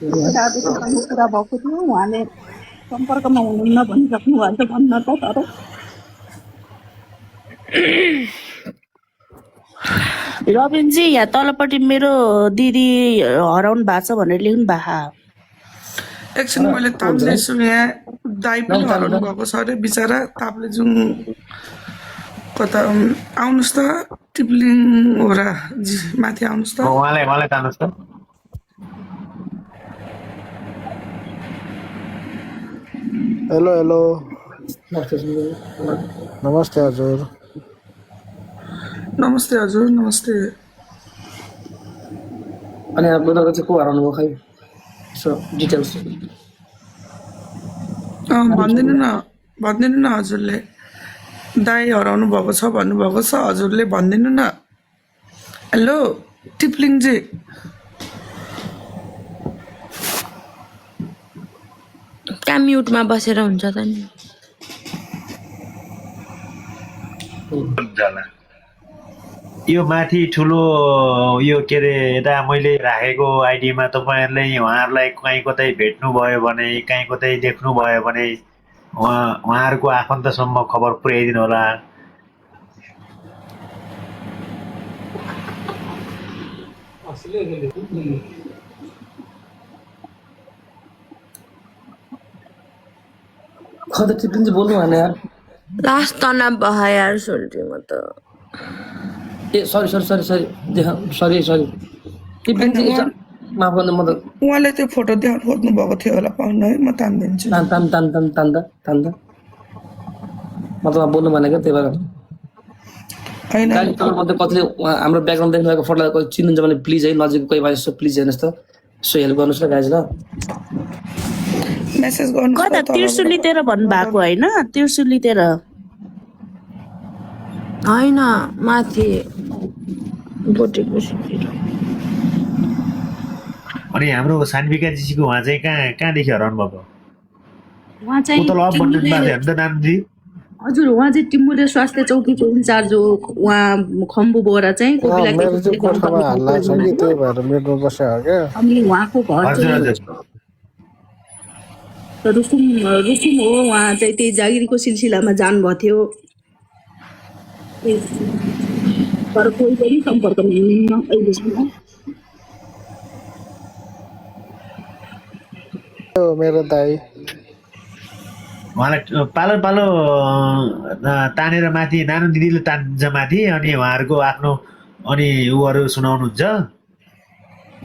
राधेसँग कुरा भएको थियो उहाँले सम्पर्कमा हुनुहुन्न भनिसक्नु भएको छ भन्न त तर रबिनजी यहाँ तलपट्टि मेरो दिदी हराउनु भएको छ भनेर लेख्नु भएको एकछिन मैले ताप्लेछु यहाँ दाइ पनि हराउनु भएको छ अरे बिचरा ताप्लेजुङ कता आउनुहोस् त टिप्लिङ हो र जी माथि आउनुहोस् त उहाँलाई तान्नुहोस् त हेलो हेलो नमस्ते हजुर नमस्ते हजुर नमस्ते अनि अब उनीहरूको चाहिँ को हराउनु भयो खै सो डिटेल्स भनिदिनु न हजुरले दाइ हराउनु भएको छ भन्नुभएको छ हजुरले भनिदिनु न हेलो टिप्लिङजी कहाँ म्युटमा बसेर हुन्छ त नि यो माथि ठुलो यो के अरे यता मैले राखेको आइडीमा तपाईँहरूले उहाँहरूलाई कहीँ कतै भेट्नुभयो भने कहीँ कतै देख्नुभयो भने उहाँहरूको आफन्तसम्म खबर पुर्याइदिनु होला खै त टिप्लिङ चाहिँ बोल्नु भएन यार लास्ट तनाव भयो यार सोल्टी म त ए सरी टिप्लिङ चाहिँ माफ गर्नु म त उहाँले त्यो फोटो देखाउनु खोज्नु भएको थियो होला पाउनु है म तानिदिन्छु तान म त बोल्नु भनेको त्यही भएर होइन मध्ये कतिले हाम्रो ब्याकग्राउन्ड देख्नु भएको फोटोलाई कोही चिन्नुहुन्छ भने प्लिज है नजिकको कोही भए जस्तो प्लिज हेर्नुहोस् त यसो हेल्प गर्नुहोस् न गाइज ल मेसेज गर्नु कता तिर्सुलीतिर भन्नु भएको होइन तिर्सुलीतिर होइन माथि बोटेको अनि हाम्रो सान्विका जीको उहाँ चाहिँ कहाँदेखि हराउनु भएको उहाँ चाहिँ उतल अफ भन्नु भएको थियो नि त नामजी हजुर उहाँ चाहिँ टिमुरे स्वास्थ्य चौकीको इन्चार्ज हो उहाँ खम्बु बोरा चाहिँ मेरो चाहिँ कोठामा हल्ला छ कि त्यही भएर मेडमा बसेको हो क्या अनि उहाँको घर हजुर चाहिँ हजुर रुसुम हो उहाँ चाहिँ त्यही जागिरीको सिलसिलामा जानुभएको थियो तर कोही पनि सम्पर्कमा हुनुहुन्न अहिलेसम्म मेरो दाइ उहाँलाई पालो तानेर माथि नानो दिदीले तान्छ माथि अनि उहाँहरूको आफ्नो अनि उहरू सुनाउनुहुन्छ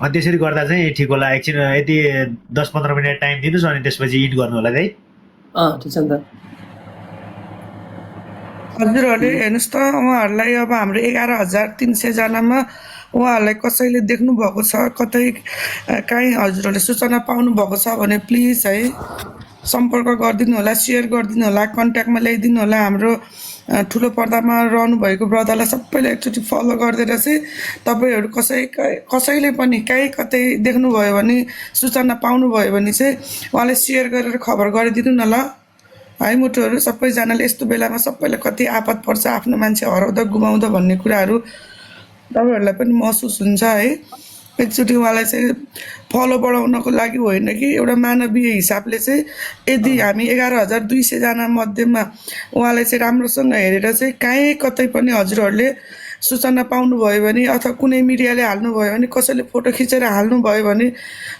अनि त्यसरी गर्दा चाहिँ ठिक होला एकछिन यति 10-15 मिनट टाइम दिनुहोस् अनि त्यसपछि इन्ड गर्नु होला है ठिक छ नि त हजुरहरूले हेर्नुहोस् त उहाँहरूलाई अब हाम्रो 11,300 जनामा उहाँहरूलाई कसैले देख्नु भएको छ कतै काहीँ हजुरहरूले सूचना पाउनु भएको छ भने प्लिज है सम्पर्क गरिदिनु होला सेयर गरिदिनु होला कन्ट्याक्टमा ल्याइदिनु होला हाम्रो ठुलो पर्दामा रहनु भएको ब्रदरलाई सबैले एकचोटि फलो गरिदिएर चाहिँ तपाईँहरू कसैले पनि कहीँ कतै देख्नुभयो भने सूचना पाउनुभयो भने चाहिँ उहाँलाई सेयर गरेर खबर गरिदिनु न ल है मुटुहरू सबैजनाले यस्तो बेलामा सबैलाई कति आपत पर्छ आफ्नो मान्छे हराउँदा गुमाउँदा भन्ने कुराहरू तपाईँहरूलाई पनि महसुस हुन्छ है एकचोटि उहाँलाई चाहिँ फलो बढाउनको लागि होइन कि एउटा मानवीय हिसाबले चाहिँ यदि हामी 11,200 जना मध्येमा उहाँलाई चाहिँ राम्रोसँग हेरेर चाहिँ कहीँ कतै पनि हजुरहरूले सूचना पाउनुभयो भने अथवा कुनै मिडियाले हाल्नुभयो भने कसैले फोटो खिचेर हाल्नुभयो भने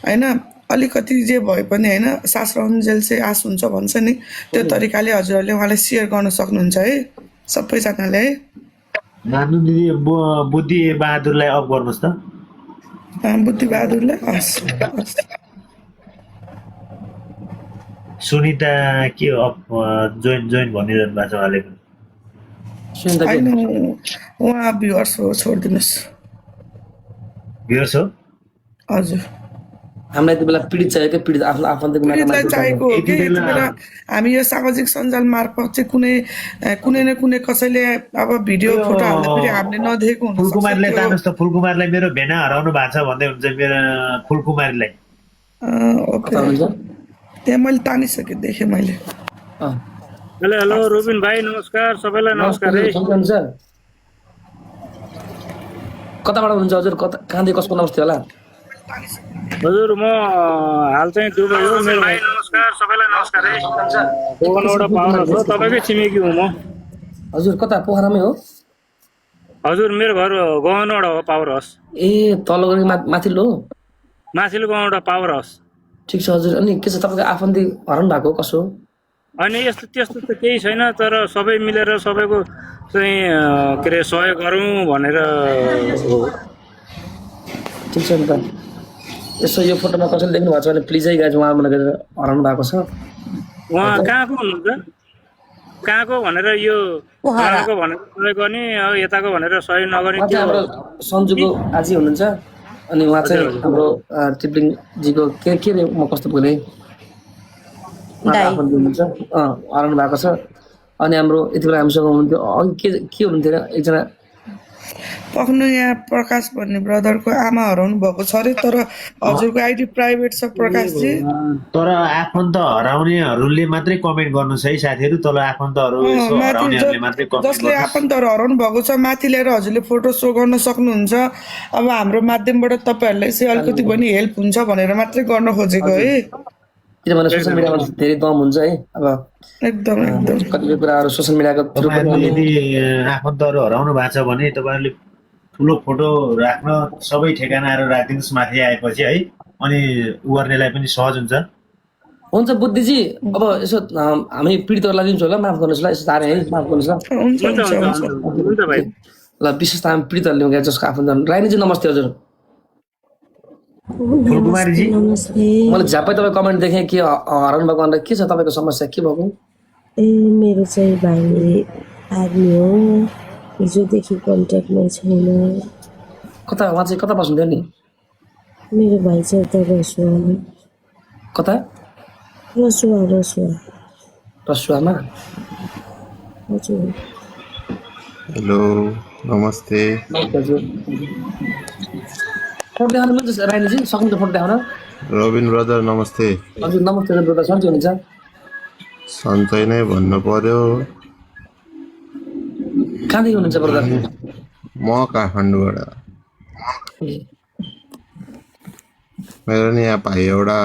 होइन अलिकति जे भए पनि होइन सास रहनुन्जेल चाहिँ आस हुन्छ भन्छ नि त्यो तरिकाले हजुरहरूले उहाँलाई सेयर गर्न सक्नुहुन्छ है सबैजनाले है नानु दिदी बुद्धि बहादुरलाई अफ गर्नुहोस् त बुद्धि बहादुरलाई हस् सुनिता के अफ जोइन भनिरहनु भएको छ उहाँले होइन उहाँ भ्युवर्स हो छोडिदिनुहोस् भ्युवर्स हो हजुर हामीलाई यति बेला पीडित चाहियो क्या पीडित आफ्नो आफन्तको पीडितलाई चाहिएको हो कि यति बेला हामी यो सामाजिक सञ्जाल मार्फत चाहिँ कुनै न कुनै कसैले अब भिडियो फोटो हाल्दाखेरि हामीले नदेखेको हुन्छ फुलकुमारीलाई तान्नुहोस् त फुलकुमारीलाई मेरो भेना हराउनु भएको छ भन्दै हुन्छ मेरो फुलकुमारीलाई त्यहाँ मैले तानिसकेँ देखेँ मैले हेलो हेलो रोबिन भाइ नमस्कार सबैलाई नमस्कार है कताबाट हुनुहुन्छ हजुर कहाँदेखि कसको नमस्ते होला हजुर म हाल चाहिँ दुबई हो मेरो भाइ नमस्कार सबैलाई नमस्कार है पोखराबाट पावर हाउस हो तपाईँकै छिमेकी हुँ म हजुर कता पोखरामै हो हजुर मेरो घर गहनबाट हो पावर हाउस ए तल्लो गरी माथिल्लो हो माथिल्लो गाउँबाट पावर हाउस ठिक छ हजुर अनि के छ तपाईँको आफन्ती हराउनु भएको कसो हो अनि यस्तो त्यस्तो त केही छैन तर सबै मिलेर सबैको चाहिँ के अरे सहयोग गरौँ भनेर हो ठिक छ नि त यसो यो फोटोमा कसैले देख्नु भएको छ भने प्लिज है गाइज उहाँ भनेर हराउनु भएको छ उहाँ कहाँको हुनुहुन्छ कहाँको भनेर यो कहाँको भनेर सहयोग गर्ने अब यताको भनेर सहयोग नगर्ने उहाँ चाहिँ हाम्रो सन्जुको आजी हुनुहुन्छ अनि उहाँ चाहिँ हाम्रो टिप्लिङजीको के अरे म कस्तो बोलेँ आफन्ती हुनुहुन्छ हराउनु भएको छ अनि हाम्रो यति बेला हामीसँग हुनुहुन्थ्यो अघि के हुनुहुन्थ्यो एकजना पख्नु यहाँ प्रकाश भन्ने ब्रदरको आमा हराउनु भएको छ अरे तर हजुरको आइडी प्राइभेट छ प्रकाशजी तर आफन्त हराउनेहरूले मात्रै कमेन्ट गर्नुहोस् है साथीहरू तल आफन्तहरू यसो हराउनेहरूले मात्रै कमेन्ट जसले आफन्तहरू हराउनु भएको छ माथि लिएर हजुरले फोटो सो गर्न सक्नुहुन्छ अब हाम्रो माध्यमबाट तपाईँहरूलाई चाहिँ अलिकति पनि हेल्प हुन्छ भनेर मात्रै गर्न खोजेको है किनभने सोसियल मिडियामा धेरै दम हुन्छ है अब एकदम एकदम कतिपय कुराहरू सोसियल मिडियाको थ्रु तपाईँहरूले यदि आफन्तहरू हराउनु भएको छ भने तपाईँहरूले ठुलो फोटो राख्न सबै ठेगानाहरू राखिदिनुहोस् माथि आएपछि है अनि उ गर्नेलाई पनि सहज हुन्छ हुन्छ बुद्धिजी अब यसो हामी पीडितहरूलाई दिन्छौँ होला माफ गर्नुहोस् ल यसो तारे है माफ गर्नुहोस् ल हुन्छ हुन्छ हुन्छ हुन्छ भाइ ल विशेष त हामी पीडितहरू ल्याउँ क्या जसको आफन्त राइनीजी नमस्ते हजुर फुलकुमारीजी मैले झ्यापै तपाईँ कमेन्ट देखेँ कि हराउनु भएको भनेर के छ तपाईँको समस्या के भएको ए मेरो चाहिँ भाइ आर्मी हो हिजोदेखि कन्ट्याक्टमा छैन कता उहाँ चाहिँ कता बस्नुहुन्थ्यो नि मेरो भाइ चाहिँ उता रसुवामा कता रसुवामा हजुर हेलो नमस्ते हजुर फोटो देखाउनु मिल्छ राइनीजी सक्नुहुन्छ फोटो देखाउन रबिन ब्रदर नमस्ते हजुर नमस्ते ब्रदर सन्चै हुनुहुन्छ सन्चै नै भन्नु पर्यो कहाँदेखि हुनुहुन्छ ब्रदर म काठमाडौँबाट मेरो नि यहाँ भाइ एउटा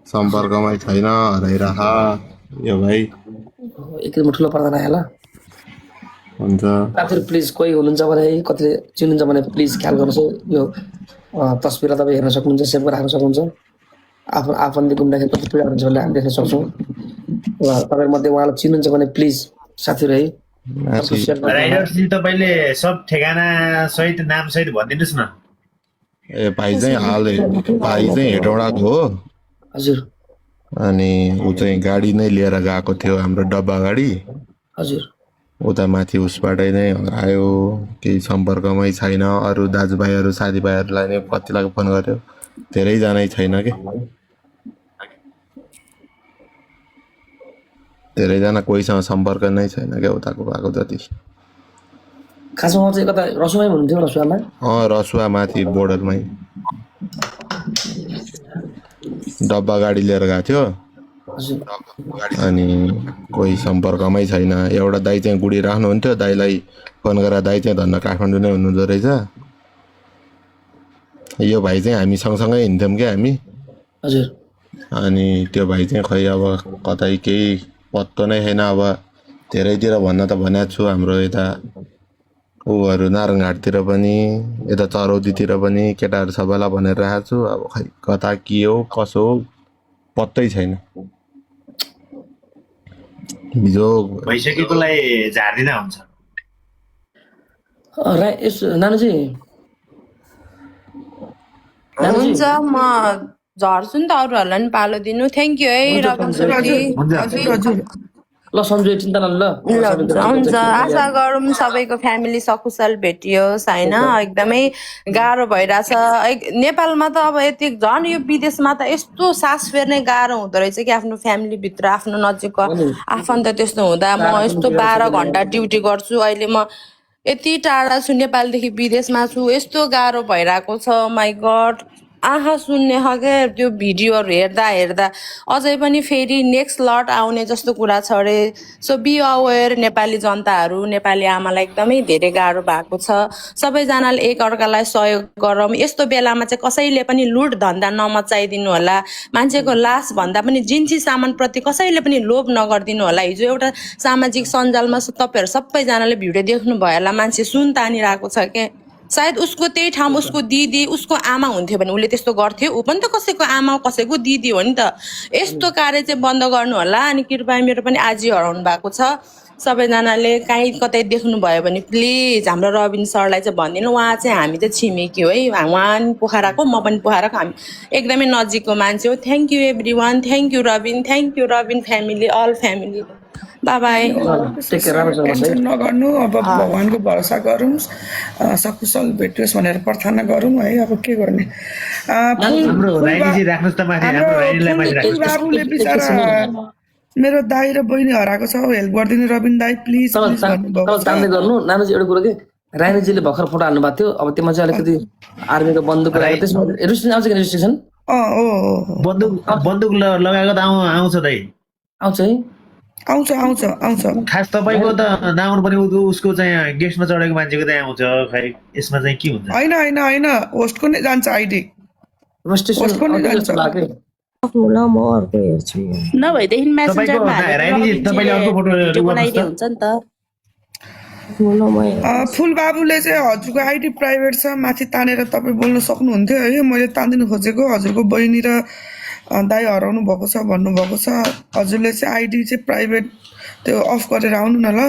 सम्पर्कमै छैन हराइरह यो भाइ एकदम ठुलो पर्दा आयो ल हुन्छ साथीहरू प्लिज कोही हुनुहुन्छ भने कतिले चिन्नुहुन्छ भने प्लिज ख्याल गर्नुहोस् यो तस्बिरलाई तपाईँ हेर्न सक्नुहुन्छ सेभ गरेर राख्न सक्नुहुन्छ आफन्ती घुम्दाखेरि कति पीडा हुन्छ भने हामी देख्न सक्छौँ र तपाईँहरूमध्ये उहाँलाई चिन्नुहुन्छ भने प्लिज साथीहरू है राइडर्सजी तपाईँले सब ठेगाना सहित नाम सहित भनिदिनुहोस् न ए भाइ चाहिँ भाइ चाहिँ हेटौँडाको हो हजुर अनि ऊ चाहिँ गाडी नै लिएर गएको थियो हाम्रो डब्बा गाडी हजुर उता माथि उसबाटै नै हरायो केही सम्पर्कमै छैन अरू दाजुभाइहरू साथीभाइहरूलाई नै कतिलाई फोन गर्यो धेरैजनै छैन कि धेरैजना कोहीसँग सम्पर्क नै छैन क्या उताको भएको जति खासमा चाहिँ कता रसुवामै हुनुहुन्थ्यो रसुवामा रसुवा माथि बोर्डरमै डब्बा गाडी लिएर गएको थियो हजुर अनि कोही सम्पर्कमै छैन एउटा दाइ चाहिँ गुडी राख्नुहुन्थ्यो दाइलाई फोन गरेर दाइ चाहिँ धन्न काठमाडौँ नै हुनुहुँदो रहेछ यो भाइ चाहिँ हामी सँगसँगै हिँड्थ्यौँ क्या हामी हजुर अनि त्यो भाइ चाहिँ खै अब कतै केही पत्तो नै छैन अब धेरैतिर भन्न त भनेको छु हाम्रो यता ऊहरू नारायणघाटतिर पनि यता चरौदीतिर पनि केटाहरू सबैलाई भनेर राखेको छु अब खै कता के हो कसो हो पत्तै छैन हिजो भइसकेकोलाई झार्दिँदा हुन्छ नानुजी हुन्छ म झर्छु नि त अरूहरूलाई नि पालो दिनु थ्याङ्क यू है रबिन सरजी ल सन्जु चिन्ता नलिनु ल हुन्छ आशा गरौँ सबैको फ्यामिली सकुशल भेटियोस् होइन एकदमै गाह्रो भइरहेछ नेपालमा त अब यति झन् यो विदेशमा त यस्तो सास फेर्ने गाह्रो हुँदो रहेछ कि आफ्नो फ्यामिलीभित्र आफ्नो नजिकको आफन्त त्यस्तो हुँदा म यस्तो 12 घन्टा ड्युटी गर्छु अहिले म यति टाढा छु नेपालदेखि विदेशमा छु यस्तो गाह्रो भइरहेको छ माई गड आँखा सुन्ने खालके त्यो भिडियोहरू हेर्दा हेर्दा अझै पनि फेरि नेक्स्ट लट आउने जस्तो कुरा छ अरे। सो बी अवेर नेपाली जनताहरू, नेपाली आमालाई एकदमै धेरै गाह्रो भएको छ। सबैजनाले एकअर्कालाई सहयोग गरौँ। यस्तो बेलामा चाहिँ कसैले पनि लुट धन्दा नमचाइदिनु होला। मान्छेको लास भन्दा पनि जिन्सी सामानप्रति कसैले पनि लोभ नगरिदिनु होला। हिजो एउटा सामाजिक सञ्जालमा तपाईँहरू सबैजनाले भिडियो देख्नुभयो होला, मान्छे सुन तानिरहेको छ के। सायद उसको त्यही ठाउँमा उसको दिदी उसको आमा हुन्थ्यो भने उसले त्यस्तो गर्थ्यो। ऊ पनि त कसैको आमा कसैको दिदी हो नि त। यस्तो कार्य चाहिँ बन्द गर्नु होला। अनि कृपया मेरो पनि आजी हराउनु भएको छ। सबैजनाले काहीँ कतै देख्नुभयो भने प्लिज हाम्रो रबिन सरलाई चाहिँ भनिदिनु। उहाँ चाहिँ हामी चाहिँ छिमेकी हो है, उहाँ पनि पोखराको म पनि पोखराको, हामी एकदमै नजिकको मान्छे हो। Thank you everyone, thank you Rabin family, all family, bye bye. Take care, राम्रो छ टेन्सन नगर्नु। अब भगवानको भरोसा गरौँ, सकुशल भेटियोस् भनेर प्रार्थना गरौँ है। अब के गर्ने। हाम्रो राइनीजी राख्नुहोस् त माथि, हाम्रो राइनीलाई माथि राख्नुहोस्। बाबुले बिचारा मेरो दाई र बहिनी हराएको छ, हेल्प गरिदिनु रबिन दाई प्लिज। तान्दै गर्नु। नानुजी एउटा कुरो के, रानीजीले भर्खर फोटो हाल्नु भएको थियो, अब त्यसमा चाहिँ अलिकति आर्मीको बन्दुक राखेको, त्यसमा रेस्ट्रिक्सन आउँछ कि रेस्ट्रिक्सन बन्दुक लगाएको त आउँछ दाइ, आउँछ है, आउँछ खास तपाईँको त नआउनु पर्ने, उसको चाहिँ गेस्टमा चढेको मान्छेको चाहिँ आउँछ। खै यसमा चाहिँ के हुन्छ? होइन होस्टको नै जान्छ आइडी। रेस्ट्रिक्सन लाग्यो। ल म अर्को हेर्छु। नभएदेखि मेसेन्जरमा रानीजी तपाईँले अर्को फोटो बनाइदिए हुन्छ नि त। फुल बाबुले चाहिँ हजुरको आइडी प्राइभेट छ, माथि तानेर तपाईँ बोल्न सक्नुहुन्थ्यो है। मैले तानिदिनु खोजेको, हजुरको बहिनी र दाई हराउनु भएको छ भन्नुभएको छ। हजुरले चाहिँ आइडी चाहिँ प्राइभेट त्यो अफ गरेर आउनु न ल।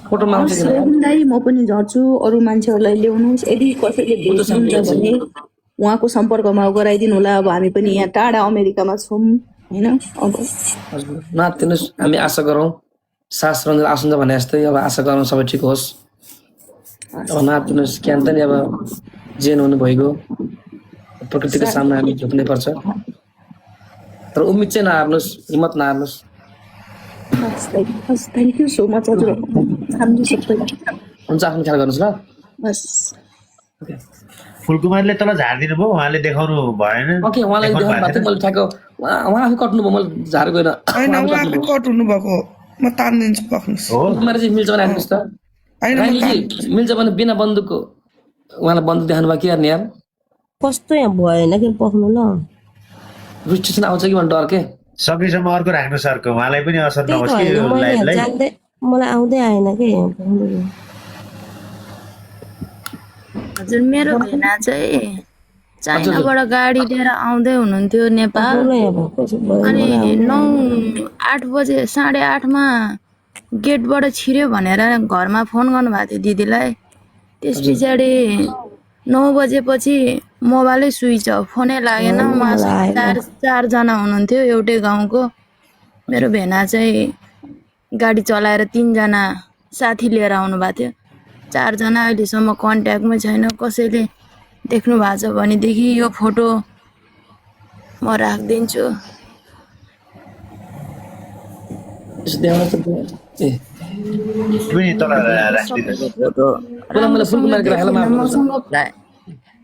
फोटोमा आउँछ कि दाई म पनि झर्छु। अरू मान्छेहरूलाई ल्याउनुहोस्। यदि कसैले भेट्नुहुन्छ भने उहाँको सम्पर्कमा गराइदिनु होला। अब हामी पनि यहाँ टाढा अमेरिकामा छौँ होइन। अब नआत्तिनुहोस्, हामी आशा गरौँ सास रन्जेल आउँछ भने जस्तै। अब आशा गरौँ सबै ठिक होस्। अब नआत्तिनुहोस्, क्यान त नि अब जेन हुनु भइगयो, प्रकृतिको सामना हामी झुक्नै पर्छ। तर उम्मिद चाहिँ नहार्नुहोस्, हिम्मत नहार्नुहोस्। थ्याङ्क यू सो मच हजुर। हुन्छ, आफ्नो ख्याल गर्नुहोस् ल। बस फुलकुमारले तल झारिदिनु भयो, उहाँले देखाउनु भएन। ओके, उहाँलाई देखाउनु भएको थियो, मैले ठ्याक्क उहाँ आफै कट्नु भयो, मैले झारेको होइन। होइन उहाँ आफै कट हुनुभएको, म तानिदिन्छु पक्नुहोस्। फुलकुमार चाहिँ मिल्छ भने आइदिनुहोस् त। रानीजी मिल्छ भने बिना बन्दुकको उहाँलाई बन्दुक देखाउनु भयो कि यार यार। कस्तो यहाँ भएन कि पक्नु ल। रेस्ट्रिक्सन आउँछ कि भने डर के। सकेसम्म अर्को राख्नुहोस्, अर्को उहाँलाई पनि असर त्यही नहोस् त कि होइन, मैले यहाँ लाइफलाई। जान्दै मलाई आउँदै आएन कि यहाँ पक्नु। हजुर मेरो भेना चाहिँ चाइनाबाट गाडी लिएर आउँदै हुनुहुन्थ्यो नेपाल। अनि 9-8 बजे 8:30मा गेटबाट छिर्यो भनेर घरमा फोन गर्नुभएको थियो दिदीलाई। त्यस पछाडि 9 बजेपछि मोबाइलै स्विच अफ, फोनै लागेन। उहाँसँग 4जना हुनुहुन्थ्यो एउटै गाउँको। मेरो भेना चाहिँ गाडी चलाएर 3जना साथी लिएर आउनु भएको थियो। 4जना अहिलेसम्म कन्ट्याक्टमै छैन। कसैले देख्नु भएको छ भनेदेखि यो फोटो म राखिदिन्छु।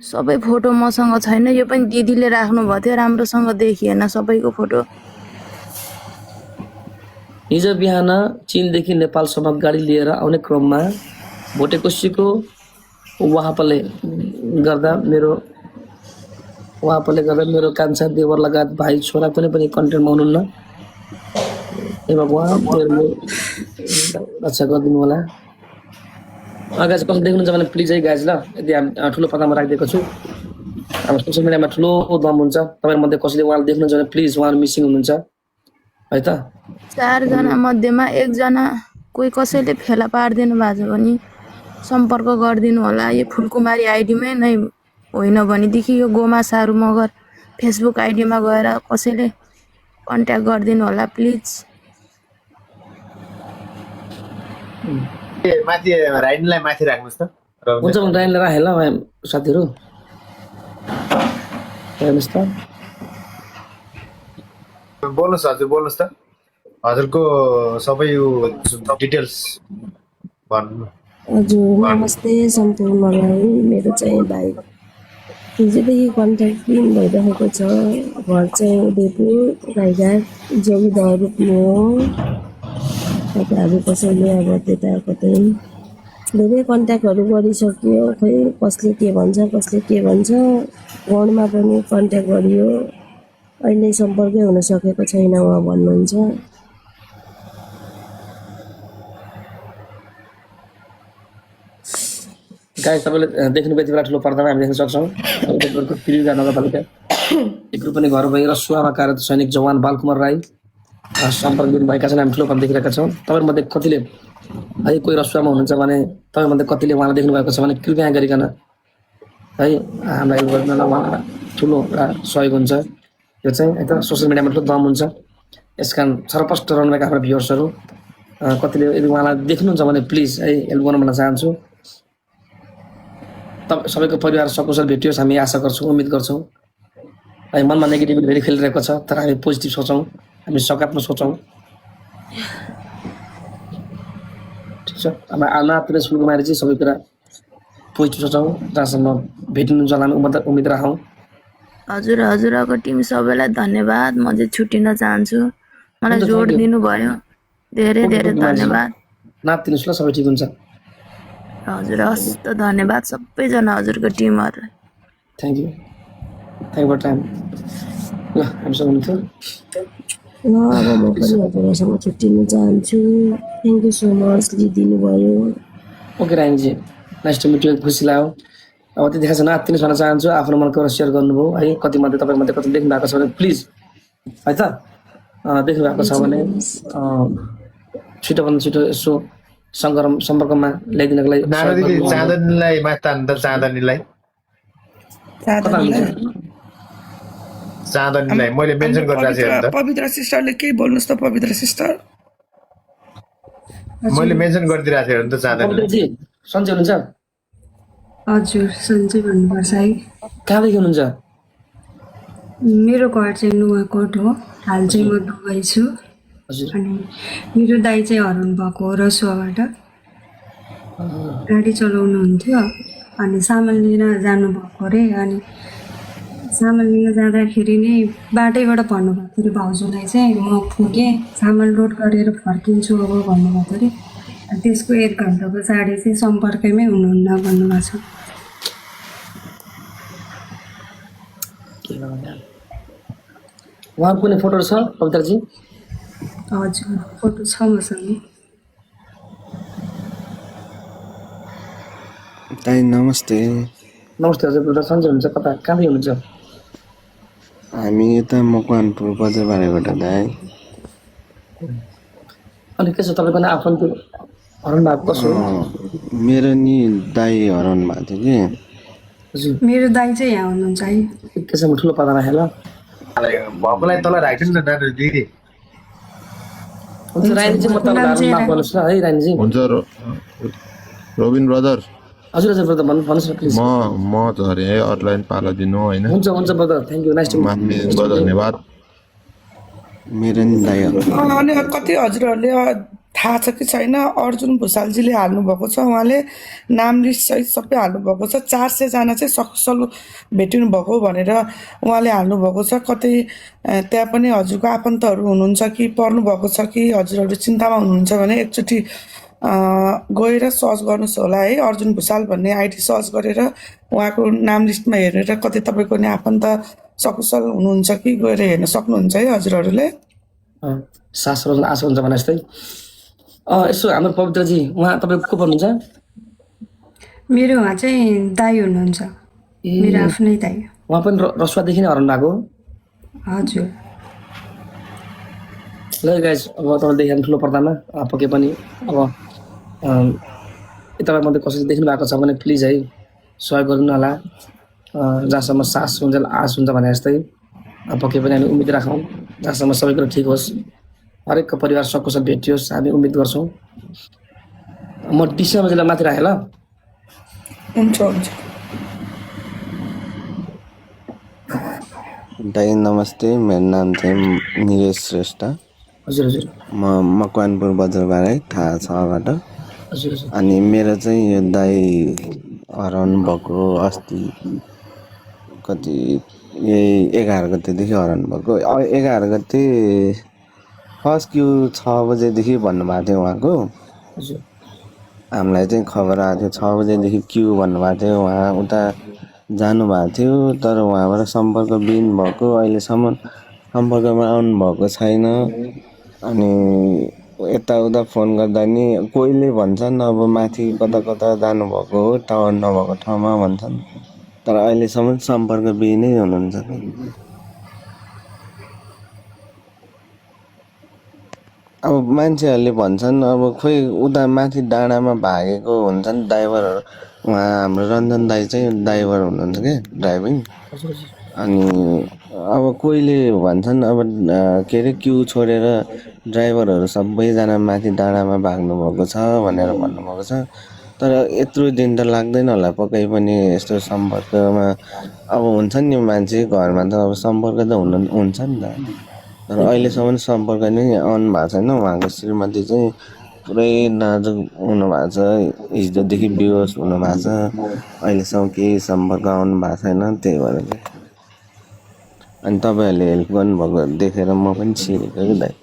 सबै फोटो मसँग छैन। यो पनि दिदीले राख्नु भएको थियो, राम्रोसँग देखिएन सबैको फोटो। हिजो बिहान चीनदेखि नेपालसम्म गाडी लिएर आउने क्रममा भोटेकोसीको वहाँपले गर्दा मेरो कान्छा देवर लगायत भाइ छोरा कुनै पनि कन्टेन्टमा हुनुहुन्न। ए भगवान् मेरो रक्षा गरिदिनु होला। गाइज कसले देख्नुहुन्छ भने प्लिज है गाइज ल, यदि हामी ठुलो पतामा राखिदिएको छु। हाम्रो सोसियल मिडियामा ठुलो दम हुन्छ। तपाईँहरूमध्ये कसैले उहाँलाई देख्नुहुन्छ भने प्लिज उहाँहरू मिसिङ हुनुहुन्छ है त। 4जना मध्येमा 1जना कोही कसैले फेला पारिदिनु भएको छ भने सम्पर्क गरिदिनु होला। यो फुलकुमारी आइडीमै नै होइन भनेदेखि यो गोमा सारू मगर फेसबुक आइडीमा गएर कसैले कन्ट्याक्ट गरिदिनु होला प्लिज। माथि राइनीलाई माथि राख्नुहोस् त। हुन्छ, म राइनलाई राखेँ ल साथीहरू, हेर्नुहोस् त। बोल्नुहोस् हजुर, बोल्नुहोस् त। हजुरको सबै यो डिटेल्स भन्नु। हजुर नमस्ते सम्पूर्णलाई। मेरो चाहिँ भाइ हिजोदेखि कन्ट्याक्ट दिन भइरहेको छ। घर चाहिँ उदयपुर राईघाट जोगिदह रोप्नु हो। तपाईँहरू कसैले अब त्यता कतै धेरै कन्ट्याक्टहरू गरिसक्यो, खै कसले के भन्छ। फोनमा पनि कन्ट्याक्ट गरियो, अहिले सम्पर्कै हुन सकेको छैन उहाँ भन्नुहुन्छ। गाइस तपाईँले देख्नु यति बेला ठुलो पर्दामा हामी देख्न सक्छौँ उदयपुरको पिलिका नगरपालिका एक ग्रुप पनि घर भएर सुवामा कार्यरत सैनिक जवान बालकुमार राई सम्पर्क दिनुभएका छन्। हामी ठुलो पर्दा देखिरहेका छौँ। तपाईँहरूमध्ये कतिले है कोही रसुवामा हुनुहुन्छ भने तपाईँमध्ये कतिले उहाँलाई देख्नु भएको छ भने कृपया गरिकन है हामीलाई हेल्प गर्न उहाँ ठुलो एउटा सहयोग हुन्छ। यो चाहिँ एकदम सोसियल मिडियामा ठुलो दम हुन्छ। यस कारण छरपष्ट रहनुभएका हाम्रो भ्युअर्सहरू कतिले यदि उहाँलाई देख्नुहुन्छ भने प्लिज है हेल्प गर्न भन्न चाहन्छु। तपाईँ सबैको परिवार सकुशल भेटियोस् हामी आशा गर्छौँ, उम्मेद गर्छौँ। है मनमा नेगेटिभिटी धेरै खेलिरहेको छ, तर हामी पोजिटिभ सोचौँ, हामी सकारात्मक सोचौँ। ठिक छ, हाम्रो आत्महत्या सुरु कुमारी चाहिँ सबै कुरा पोजिटिभ सोचौँ, जहाँसम्म भेटिनु जलामी उम्मेद राखौँ। हजुरहरूको टिम सबैलाई धन्यवाद। म चाहिँ छुट्टिन चाहन्छु। मलाई जोड दिनुभयो, धेरै धेरै धन्यवाद। नाप्दिनुहोस् ल, सबै ठिक हुन्छ। हजुर हस् त, धन्यवाद सबैजना हजुरको टिमहरू। Thank you for time. ल हामीसँग हुनुहुन्थ्यो। ल अब म पनि हजुरहरूसँग छुट्टिन चाहन्छु। थ्याङ्क यू सो मच दिनुभयो। ओके रानीजी, नाइस टु मिट यु, खुसी लाग्यो। अब त्यति खास नाप्दिनुहोस् भन्न चाहन्छु। आफ्नो मनको कुरा सेयर गर्नुभयो है। कति मध्ये तपाईँमध्ये कति देख्नु भएको छ भने प्लिज है त देख्नु भएको छ भने छिटोभन्दा छिटो यसो सम्पर्कमा ल्याइदिनको लागि चाँदनीलाई माथि तान्नु त चाँदनीलाई मैले मेन्सन गरिरहेको छु। पवित्र सिस्टरले केही भन्नुहोस् त। पवित्र सिस्टर मैले मेन्सन गरिदिरहेको छु नि त चाँदनी। सन्चै हुनुहुन्छ? हजुर सन्चै भन्नुपर्छ है। कहाँदेखि हुनुहुन्छ? मेरो घर चाहिँ नुवाकोट हो। हाल चाहिँ म दुबई छु। अनि मेरो दाइ चाहिँ हराउनु भएको हो रसुवाबाट। गाडी चलाउनुहुन्थ्यो अनि सामान लिन जानुभएको अरे। अनि सामान लिन जाँदाखेरि नै बाटैबाट भन्नुभएको अरे भाउजूलाई चाहिँ म पुगेँ, सामान लोड गरेर फर्किन्छु अब भन्नुभएको अरे। त्यसको 1 घन्टा पछाडि चाहिँ सम्पर्कमै हुनुहुन्न भन्नुभएको छ। उहाँको कुनै फोटो छ पवित्रजी? हजुर फोटो छ मसँग। दाइ नमस्ते। नमस्ते हजुर, ब्रदर सन्चै हुनुहुन्छ? कहाँदेखि हुनुहुन्छ? हामी यता मकवानपुर बजारबारीबाट दाइ। अनि के छ तपाईँको नाम आफन्त हराउनु भएको कसो हो? मेरो नि दाइ हराउनु भएको थियो कि। हजुर मेरो दाइ चाहिँ यहाँ हुनुहुन्छ है। के छ म ठुलो पता राखेँ ल। भएकोलाई तल राख्नु न नानु दिदी। हुन्छ रानीजी, म तपाईँलाई माफ गर्नुहोस् ल है रानीजी। हुन्छ रोबिन ब्रदर। हजुर हजुर ब्रदर भन्नुहोस् न प्लिज। म झरेँ है, अरूलाई पनि पालो दिनु होइन। हुन्छ हुन्छ brother, thank you, nice to meet you. धन्यवाद। मेरो नि दाइ अनि कति हजुरहरूले थाहा छ कि छैन, अर्जुन भुषालजीले हाल्नुभएको छ। उहाँले नाम लिस्ट सहित सबै हाल्नुभएको छ। 400 जना चाहिँ सकुशल भेटिनु भएको भनेर उहाँले हाल्नुभएको छ। कतै त्यहाँ पनि हजुरको आफन्तहरू हुनुहुन्छ कि पर्नु भएको छ कि हजुरहरू चिन्तामा हुनुहुन्छ भने एकचोटि गएर सर्च गर्नुहोस् होला है। अर्जुन भुषाल भन्ने आइडी सर्च गरेर उहाँको नाम लिस्टमा हेरेर कतै तपाईँको नि आफन्त सकुशल हुनुहुन्छ कि गएर हेर्न सक्नुहुन्छ है हजुरहरूले। सास रोज्न आशा हुन्छ भने जस्तै। यसो हाम्रो पवित्रजी, उहाँ तपाईँ को पर्नुहुन्छ? मेरो उहाँ चाहिँ दाइ हुनुहुन्छ, मेरो आफ्नै दाइ। उहाँ पनि रसुवादेखि नै हराउनु भएको? हजुर। ल गाइज, अब तपाईँले देख्नु ठुलो पर्दामा पके पनि अब तपाईँमध्ये कसैले देख्नु भएको छ भने प्लिज है सहयोग गर्नु होला। जहाँसम्म सास हुन्छ आश हुन्छ भने जस्तै पके पनि हामी उम्मेद राखौँ, जहाँसम्म सबै कुरो ठिक होस्, हरेकको परिवार सकुशल भेटियोस् हामी उम्मेद गर्छौँ। म डिसीमा जिल्ला माथि राखेँ ल। हुन्छ हुन्छ। दाइ नमस्ते, मेरो नाम चाहिँ निलेश श्रेष्ठ। हजुर हजुर। म मकवानपुर बजारबारी थाहा छबाट। हजुर हजुर। अनि मेरो चाहिँ यो दाइ हराउनु भएको अस्ति कति यही 11 गतेदेखि हराउनु भएको 11 गते फर्स्ट क्यु 6 बजेदेखि भन्नुभएको थियो उहाँको हजुर हामीलाई चाहिँ खबर आएको थियो 6 बजेदेखि क्यु भन्नुभएको थियो उहाँ उता जानुभएको थियो तर उहाँबाट सम्पर्कविहीन भएको अहिलेसम्म सम्पर्कमा आउनु भएको छैन अनि यताउता फोन गर्दा नि कोहीले भन्छन् अब माथि कता कता जानुभएको हो टावर नभएको ठाउँमा भन्छन् तर अहिलेसम्म सम्पर्कविहीनै हुनुहुन्छ अब मान्छेहरूले भन्छन् अब खोइ उता माथि डाँडामा भागेको हुन्छन् ड्राइभरहरू उहाँ हाम्रो रञ्जन दाई चाहिँ ड्राइभर हुनुहुन्छ क्या ड्राइभिङ अनि अब कोहीले भन्छन् अब के अरे क्यु छोडेर ड्राइभरहरू सबैजना माथि डाँडामा भाग्नुभएको छ भनेर भन्नुभएको छ तर यत्रो दिन त लाग्दैन होला पक्कै पनि यस्तो सम्पर्कमा अब हुन्छ नि मान्छे घरमा त अब सम्पर्क त हुन्छ नि त तर अहिलेसम्म सम्पर्क नै आउनु भएको छैन उहाँको श्रीमती चाहिँ पुरै नाजुक हुनुभएको छ हिजोदेखि बेहोस हुनुभएको छ अहिलेसम्म केही सम्पर्क आउनु भएको छैन त्यही भएर चाहिँ अनि तपाईँहरूले हेल्प गर्नुभएको देखेर म पनि छिरेको कि दाइ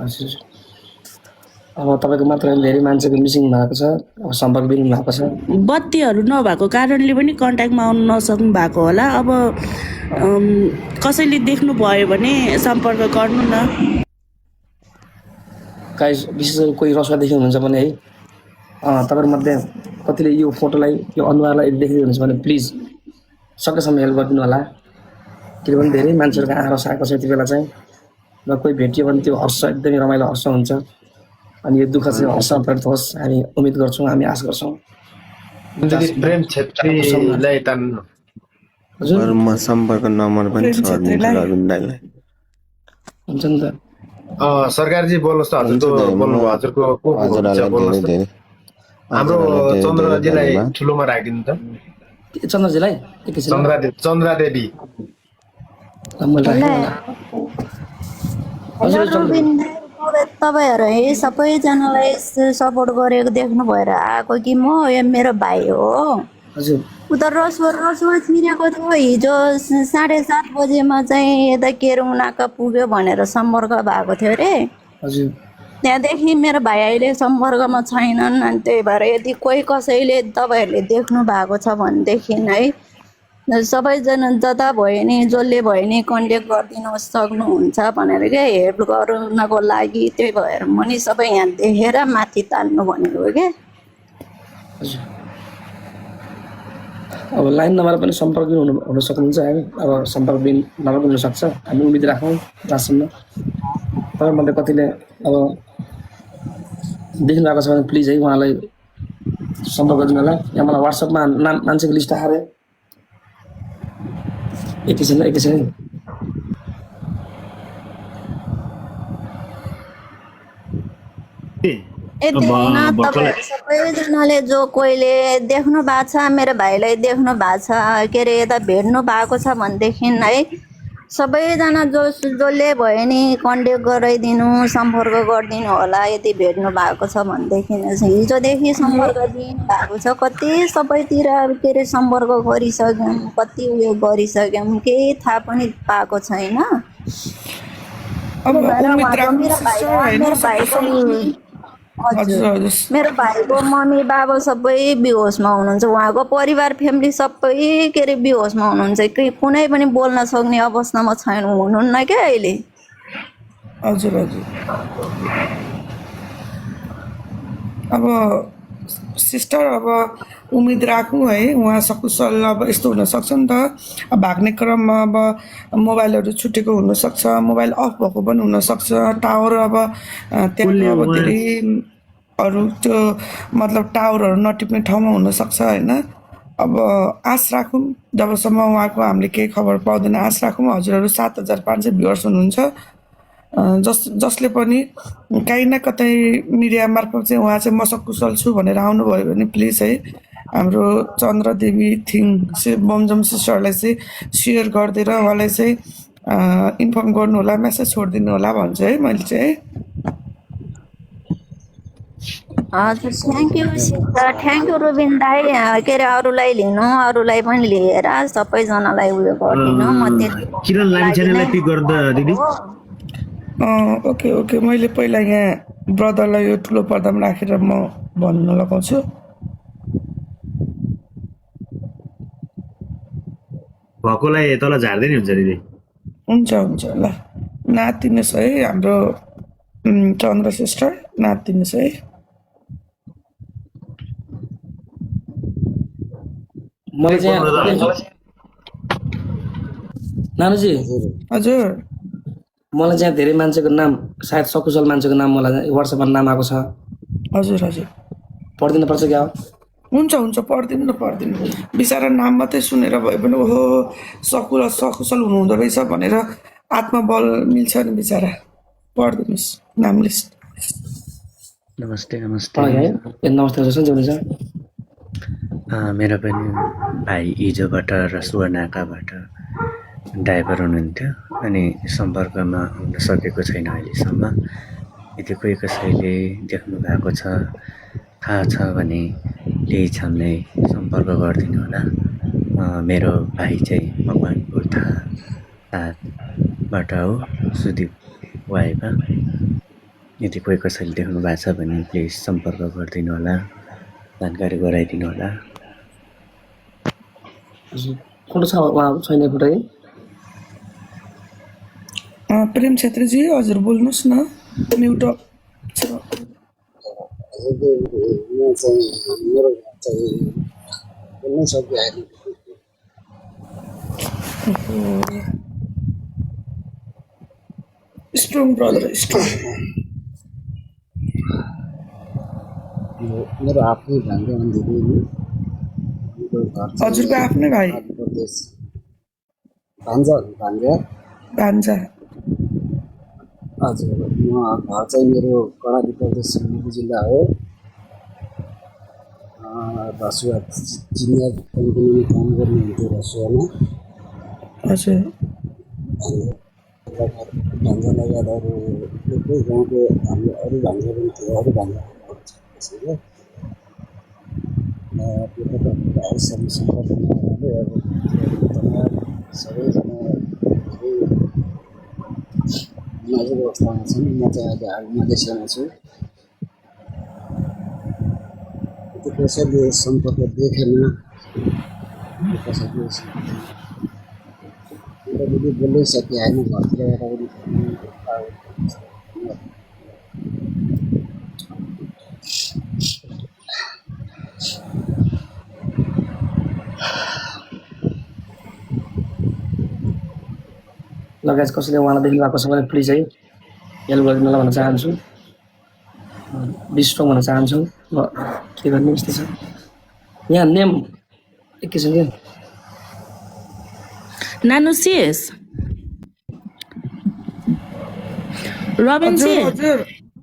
हजुर अब तपाईँको मात्र धेरै मान्छेको मिसिङ भएको छ अब सम्पर्कविहीन भएको छ बत्तीहरू नभएको कारणले पनि कन्ट्याक्टमा आउनु नसक्नु भएको होला अब कसैले देख्नु भयो भने सम्पर्क गर्नु न गाइस विशेष गरी कोही रसुवा देख्नुहुन्छ भने है तपाईँहरूमध्ये कतिले यो फोटोलाई यो अनुहारलाई देखिदिनु हुन्छ भने प्लिज सकेसम्म हेल्प गरिदिनु होला किनभने धेरै मान्छेहरूको आँखा रसाएको छ यति बेला चाहिँ र कोही भेटियो भने त्यो हर्ष एकदमै रमाइलो हर्ष हुन्छ अनि यो दुःख चाहिँ हर्ष प्रकट होस् हामी उम्मिद गर्छौँ हामी आश गर्छौँ प्रेम छेत्रीलाई हजुर म सम्पर्क नम्बर पनि छोडिदिन्छु रविन दाइलाई हुन्छ नि त सरकारजी बोल्नुहोस् त हजुरको बोल्नु हजुरको को हजुरलाई धेरै धेरै हाम्रो चन्द्रजीलाई ठुलोमा राखिदिनु त चन्द्रजीलाई चन्द्रादेवी तपाईँहरू है सबैजनालाई सपोर्ट गरेको देख्नु भएर आएको कि म यो मेरो भाइ हो हजुर उता रसुवा छिरेको थियो हिजो 7:30 बजेमा चाहिँ यता केरुनाका पुग्यो भनेर सम्पर्क भएको थियो अरे हजुर त्यहाँदेखि मेरो भाइ अहिले सम्पर्कमा छैनन् अनि त्यही भएर यदि कोही कसैले तपाईँहरूले देख्नु भएको छ भनेदेखि है सबैजना जता भयो नि जसले भयो नि कन्ट्याक्ट गरिदिनु सक्नुहुन्छ भनेर क्या हेल्प गर्नको लागि त्यही भएर म नि सबै यहाँ देखेर माथि तान्नु भनेको क्या अब लाइन नम्बर पनि सम्पर्क हुन सक्नुहुन्छ है अब सम्पर्क नम्बर हुनसक्छ हामी उम्मिद राखौँ लास्टसम्म तपाईँमध्ये कतिले अब देख्नु भएको छ भने प्लिज है उहाँलाई सम्पर्क गरिदिनु होला यहाँ मलाई वाट्सएपमा नाम मान्छेको लिस्ट आएर एकैछिन सबैजनाले जो कोहीले देख्नु भएको छ मेरो भाइलाई देख्नु भएको छ के अरे यता भेट्नु भएको छ भनेदेखि है सबैजना जसले भयो नि कन्ट्याक्ट गराइदिनु सम्पर्क गरिदिनु होला यदि भेट्नु भएको छ भनेदेखि हिजोदेखि सम्पर्क दिनु भएको छ कति सबैतिर के अरे सम्पर्क गरिसक्यौँ कति उयो गरिसक्यौँ केही थाहा पनि पाएको छैन मेरो भाइको मम्मी बाबा सबै बेहोसमा हुनुहुन्छ उहाँको परिवार फ्यामिली सबै के अरे बेहोसमा हुनुहुन्छ कुनै पनि बोल्न सक्ने अवस्थामा छैन हुनुहुन्न क्या अहिले हजुर अब सिस्टर अब उम्मिद राखौँ है उहाँ सकुशल अब यस्तो हुनसक्छ नि त अब भाग्ने क्रममा अब मोबाइलहरू छुटेको हुनसक्छ मोबाइल अफ भएको पनि हुनसक्छ टावर अब त्यहाँ अब धेरै अरू त्यो मतलब टावरहरू नटिप्ने ठाउँमा हुनसक्छ होइन अब आश राखौँ जबसम्म उहाँको हामीले केही खबर पाउँदैन आश राखौँ हजुरहरू 7500 भ्युअर्स हुनुहुन्छ जसले पनि काहीँ न कतै मिडिया मार्फत चाहिँ उहाँ चाहिँ म सकुशल छु भनेर आउनुभयो भने प्लिज है हाम्रो चन्द्रदेवी थिङ बमजम सिस्टरलाई चाहिँ सेयर गरिदिएर उहाँलाई चाहिँ इन्फर्म गर्नु होला मेसेज छोडिदिनु होला भन्छु है मैले चाहिँ हजुर thank you sister, thank you Rubin दाई। के अरे अरूलाई लिनु, अरूलाई पनि लिएर सबैजनालाई उयो गरिदिनु। म त्यति किरण लामिछानेलाई पिक गर्दा दिदी ओके ओके, मैले पहिला यहाँ ब्रदरलाई यो ठुलो पर्दामा राखेर म भन्न लगाउँछु। भएकोलाई तल झार्दै नि हुन्छ दिदी। हुन्छ हुन्छ ल, नातिनुहोस् है हाम्रो चन्द्र सिस्टर, नातिनुहोस् है। मैले चाहिँ नानुजी हजुर मलाई चाहिँ धेरै मान्छेको नाम, सायद सकुशल मान्छेको नाम मलाई वाट्सएपमा नाम आएको छ। हजुर हजुर पढिदिनु पर्छ क्या? हुन्छ हुन्छ, पढिदिनु न पढिदिनु। बिचरा नाम मात्रै सुनेर भए पनि ओहो सकुशल हुनुहुँदो रहेछ भनेर आत्मबल मिल्छ नि बिचरा। पढिदिनुहोस् नाम लिस्ट। नमस्ते नमस्ते। नमस्ते हजुर, सन्चै हुनुहुन्छ? मेरो पनि भाइ हिजोबाट रसुवानाकाबाट ड्राइभर हुनुहुन्थ्यो, अनि सम्पर्कमा आउन सकेको छैन अहिलेसम्म। यदि कोही कसैले देख्नु भएको छ, थाहा छ भने प्लिज हामीलाई सम्पर्क गरिदिनु होला। मेरो भाइ चाहिँ मकवानपुर थाहाबाट हो, सुदीप वाइबा। यदि कोही कसैले देख्नु भएको छ भने प्लिज सम्पर्क गरिदिनु होला, जानकारी गराइदिनु होला। फोटो छ उहाँ छैन फोटो है? प्रेम छेत्रीजी हजुर बोल्नुहोस् न, म्युट छ। Strong brother strong. मेरो आफ्नै भान्जा दिदी, हजुरको आफ्नै भाइ भान्जा भान्जा। हजुर, म घर चाहिँ मेरो कर्णाली प्रदेश सिलगढी जिल्ला हो। रसुवा चिनियर कम्पनीमा काम गर्नुहुन्थ्यो रसुवामा। हजुर भान्जा लगायत अरू एकै गाउँको हाम्रो अरू भान्जा पनि थियो, अरू भान्जा अहिलेसम्म सम्पर्क नगर्दै अब सबैजना धेरै नाजुक अवस्थामा छन्। म चाहिँ अहिले हाल मलेसियामा छु। कसैले सम्पर्क देखेन, कसैले दिदी बोल्दै सके होइन, घरतिर लगायत कसैले उहाँलाई देख्नु भएको छ भने प्लिज है हेल्प गरिदिनु होला भन्न चाहन्छु। विश्व भन्न चाहन्छु। ल के गर्ने यस्तो छ। यहाँ नेम एकैछिन क्या नानु सिस रबिन सिस।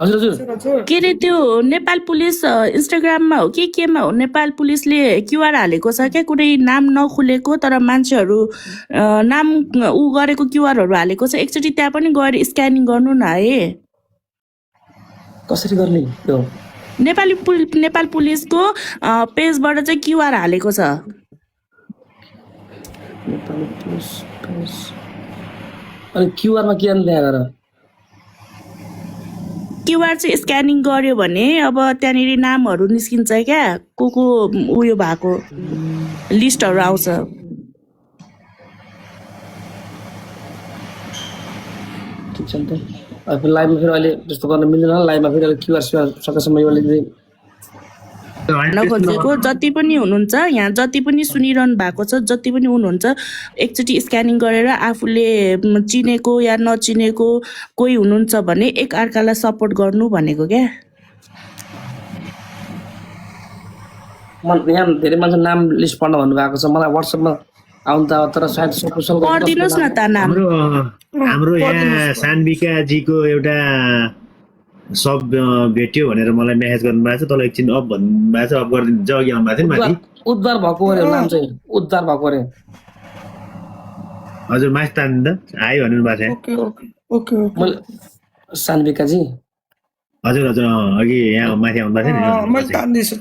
हजुर हजुर के अरे त्यो नेपाल पुलिस इन्स्टाग्राममा हो कि केमा हो, नेपाल पुलिसले क्युआर हालेको छ क्या, कुनै नाम नखुलेको तर मान्छेहरू नाम ऊ गरेको क्युआरहरू हालेको छ। एकचोटि त्यहाँ पनि गएर स्क्यानिङ गर्नु न है। कसरी गर्ने त्यो? नेपाल पुलिसको पेजबाट चाहिँ क्युआर हालेको छ। Nepali police page. अनि क्युआरमा के गर्ने त्यहाँ गएर? क्युआर चाहिँ स्क्यानिङ गर्यो भने अब त्यहाँनिर नामहरू निस्किन्छ क्या, को उयो भएको लिस्टहरू आउँछ। ठिक छ नि त। अब लाइभमा फेरि अहिले त्यस्तो गर्न मिल्दैन। लाइभमा फेरि क्युआर सकेसम्म यो नखोजेको जति पनि हुनुहुन्छ यहाँ, जति पनि सुनिरहनु भएको छ, जति पनि हुनुहुन्छ, एकचोटि स्क्यानिङ गरेर आफूले चिनेको या नचिनेको कोही हुनुहुन्छ भने एक अर्कालाई सपोर्ट गर्नु भनेको क्या। यहाँ धेरै मान्छे नाम लिस्ट पढ्न भन्नुभएको छ मलाई वाट्सएपमा आउनु त, तर सायद सकुशल पढिदिनुहोस् न त नाम। हाम्रो यहाँ सान्विकाजीको एउटा सब भेट्यो भनेर मलाई मेसेज गर्नुभएको छ। तल एकछिन अफ भन्नुभएको छ, अफ गरिदिनुहुन्छ। अघि आउनुभएको थियो माथि उद्धार भएको अरे नाम चाहिँ, उद्धार भएको अरे। हजुर माथि तान्नु त आयो भन्नुभएको छ। Okay okay okay okay. मैले सान्विकाजी हजुर हजुर अघि यहाँ माथि आउँदा थियो नि मैले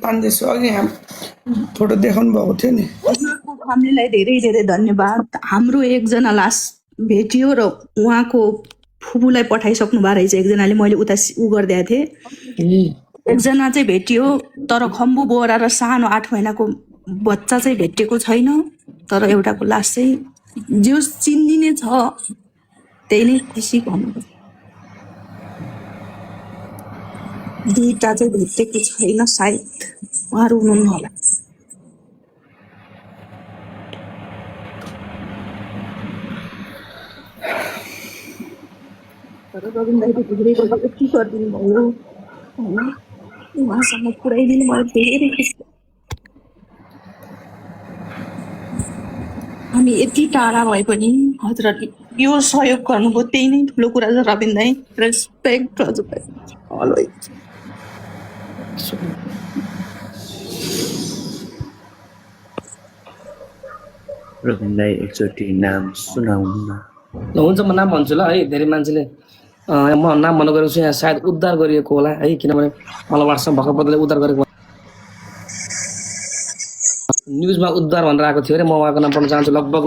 तान्दैछु अघि यहाँ फोटो देखाउनु भएको थियो नि। फ्यामिलीलाई धेरै धेरै धन्यवाद। हाम्रो एकजना लास भेटियो र उहाँको फुपूलाई पठाइसक्नु भएको रहेछ एकजनाले, मैले उता उ गरिदिएको थिएँ। एकजना चाहिँ भेटियो तर खम्बु बोरा र सानो 8 महिनाको बच्चा चाहिँ भेटिएको छैन, तर एउटाको लास चाहिँ जो चिन्दिने छ त्यही नै खुसी भन्नुपर्छ। दुईटा चाहिँ भेटेको छैन, सायद उहाँहरू हुनुहुन्न होला। तर रविन दाइले भिडियोको यति गरिदिनु भयो होइन, उहाँसँग पुऱ्याइदिनु भयो, धेरै खुसी। हामी यति टाढा भए पनि हजुरहरूले यो सहयोग गर्नुभयो, त्यही नै ठुलो कुरा छ रविन दाइ। रेस्पेक्ट हजुरलाई अलवेज। रविनलाई एकचोटि नाम सुनाउनु न। ल हुन्छ, म नाम भन्छु ल है। धेरै मान्छेले म नाम भन्नु गएको छु, यहाँ सायद उद्धार गरिएको होला है, किनभने मलाई वाट्सएप भर्खर बदले उद्धार गरेको न्युजमा उद्धार भनेर आएको थियो अरे। म उहाँको नाम पढ्न चाहन्छु। लगभग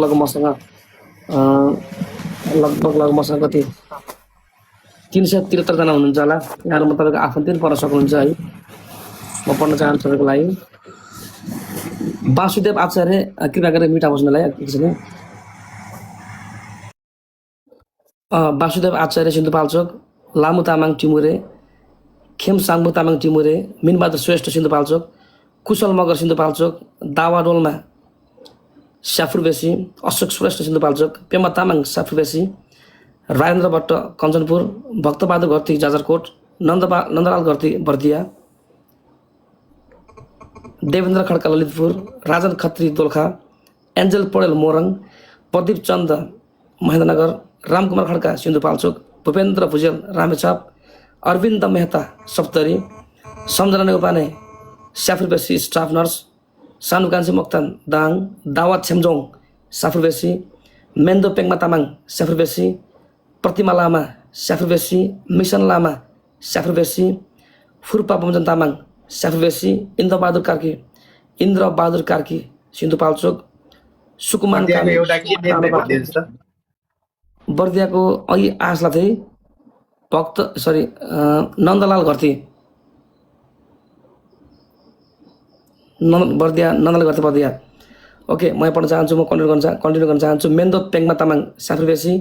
मसँग कति 373 जना हुनुहुन्छ होला। यहाँहरूमा तपाईँको आफन्ती पनि पढ्न सक्नुहुन्छ है। म पढ्न चाहन्छु तपाईँको लागि। वासुदेव आचार्य, कृपया गरेर मिठा बस्नुलाई एकछिन। वासुदेव आचार्य सिन्धुपाल्चोक, लामु तामाङ टिमुरे, खेम साङ्बु तामाङ टिमुरे, मिनबहादुर श्रेष्ठ सिन्धुपाल्चोक, कुशल मगर सिन्धुपाल्चोक, दावा डोल्मा स्याफुरबेसी, अशोक श्रेष्ठ सिन्धुपाल्चोक, पेमा तामाङ स्याफुरबेसी, राजेन्द्र भट्ट कञ्चनपुर, भक्तबहादुर घरती जाजरकोट, नन्दलाल घरती बर्दिया, देवेन्द्र खड्का ललितपुर, राजन खत्री दोलखा, एन्जेल पौडेल मोरङ, प्रदीप चन्द महेन्द्रनगर, रामकुमार खड्का सिन्धुपाल्चोक, भूपेन्द्र भुजेल रामेछाप, अरविन्द मेहता सप्तरी, सम्झना नेउपाने स्याफुरबेसी स्टाफ नर्स, सानुकान्छी मोक्तान दाङ, दावा छेम्जोङ स्याफुरबेसी, मेन्दो पेङ्मा तामाङ स्याफुरबेसी, प्रतिमा लामा स्याफुरबेसी, मिसन लामा स्याफुरबेसी, फुर्पा बमजन तामाङ स्याफुरबेसी, इन्द्रबहादुर कार्की सिन्धुपाल्चोक, सुकुमान बर्दियाको अघि आसला थिए नन्दलाल घरती नन्दलाल घरती बर्दिया। ओके, म यहाँ पढ्न चाहन्छु। म कन्टिन्यू गर्न चाहन्छु। मेन्दो पेङ्मा तामाङ स्याफुरबेसी,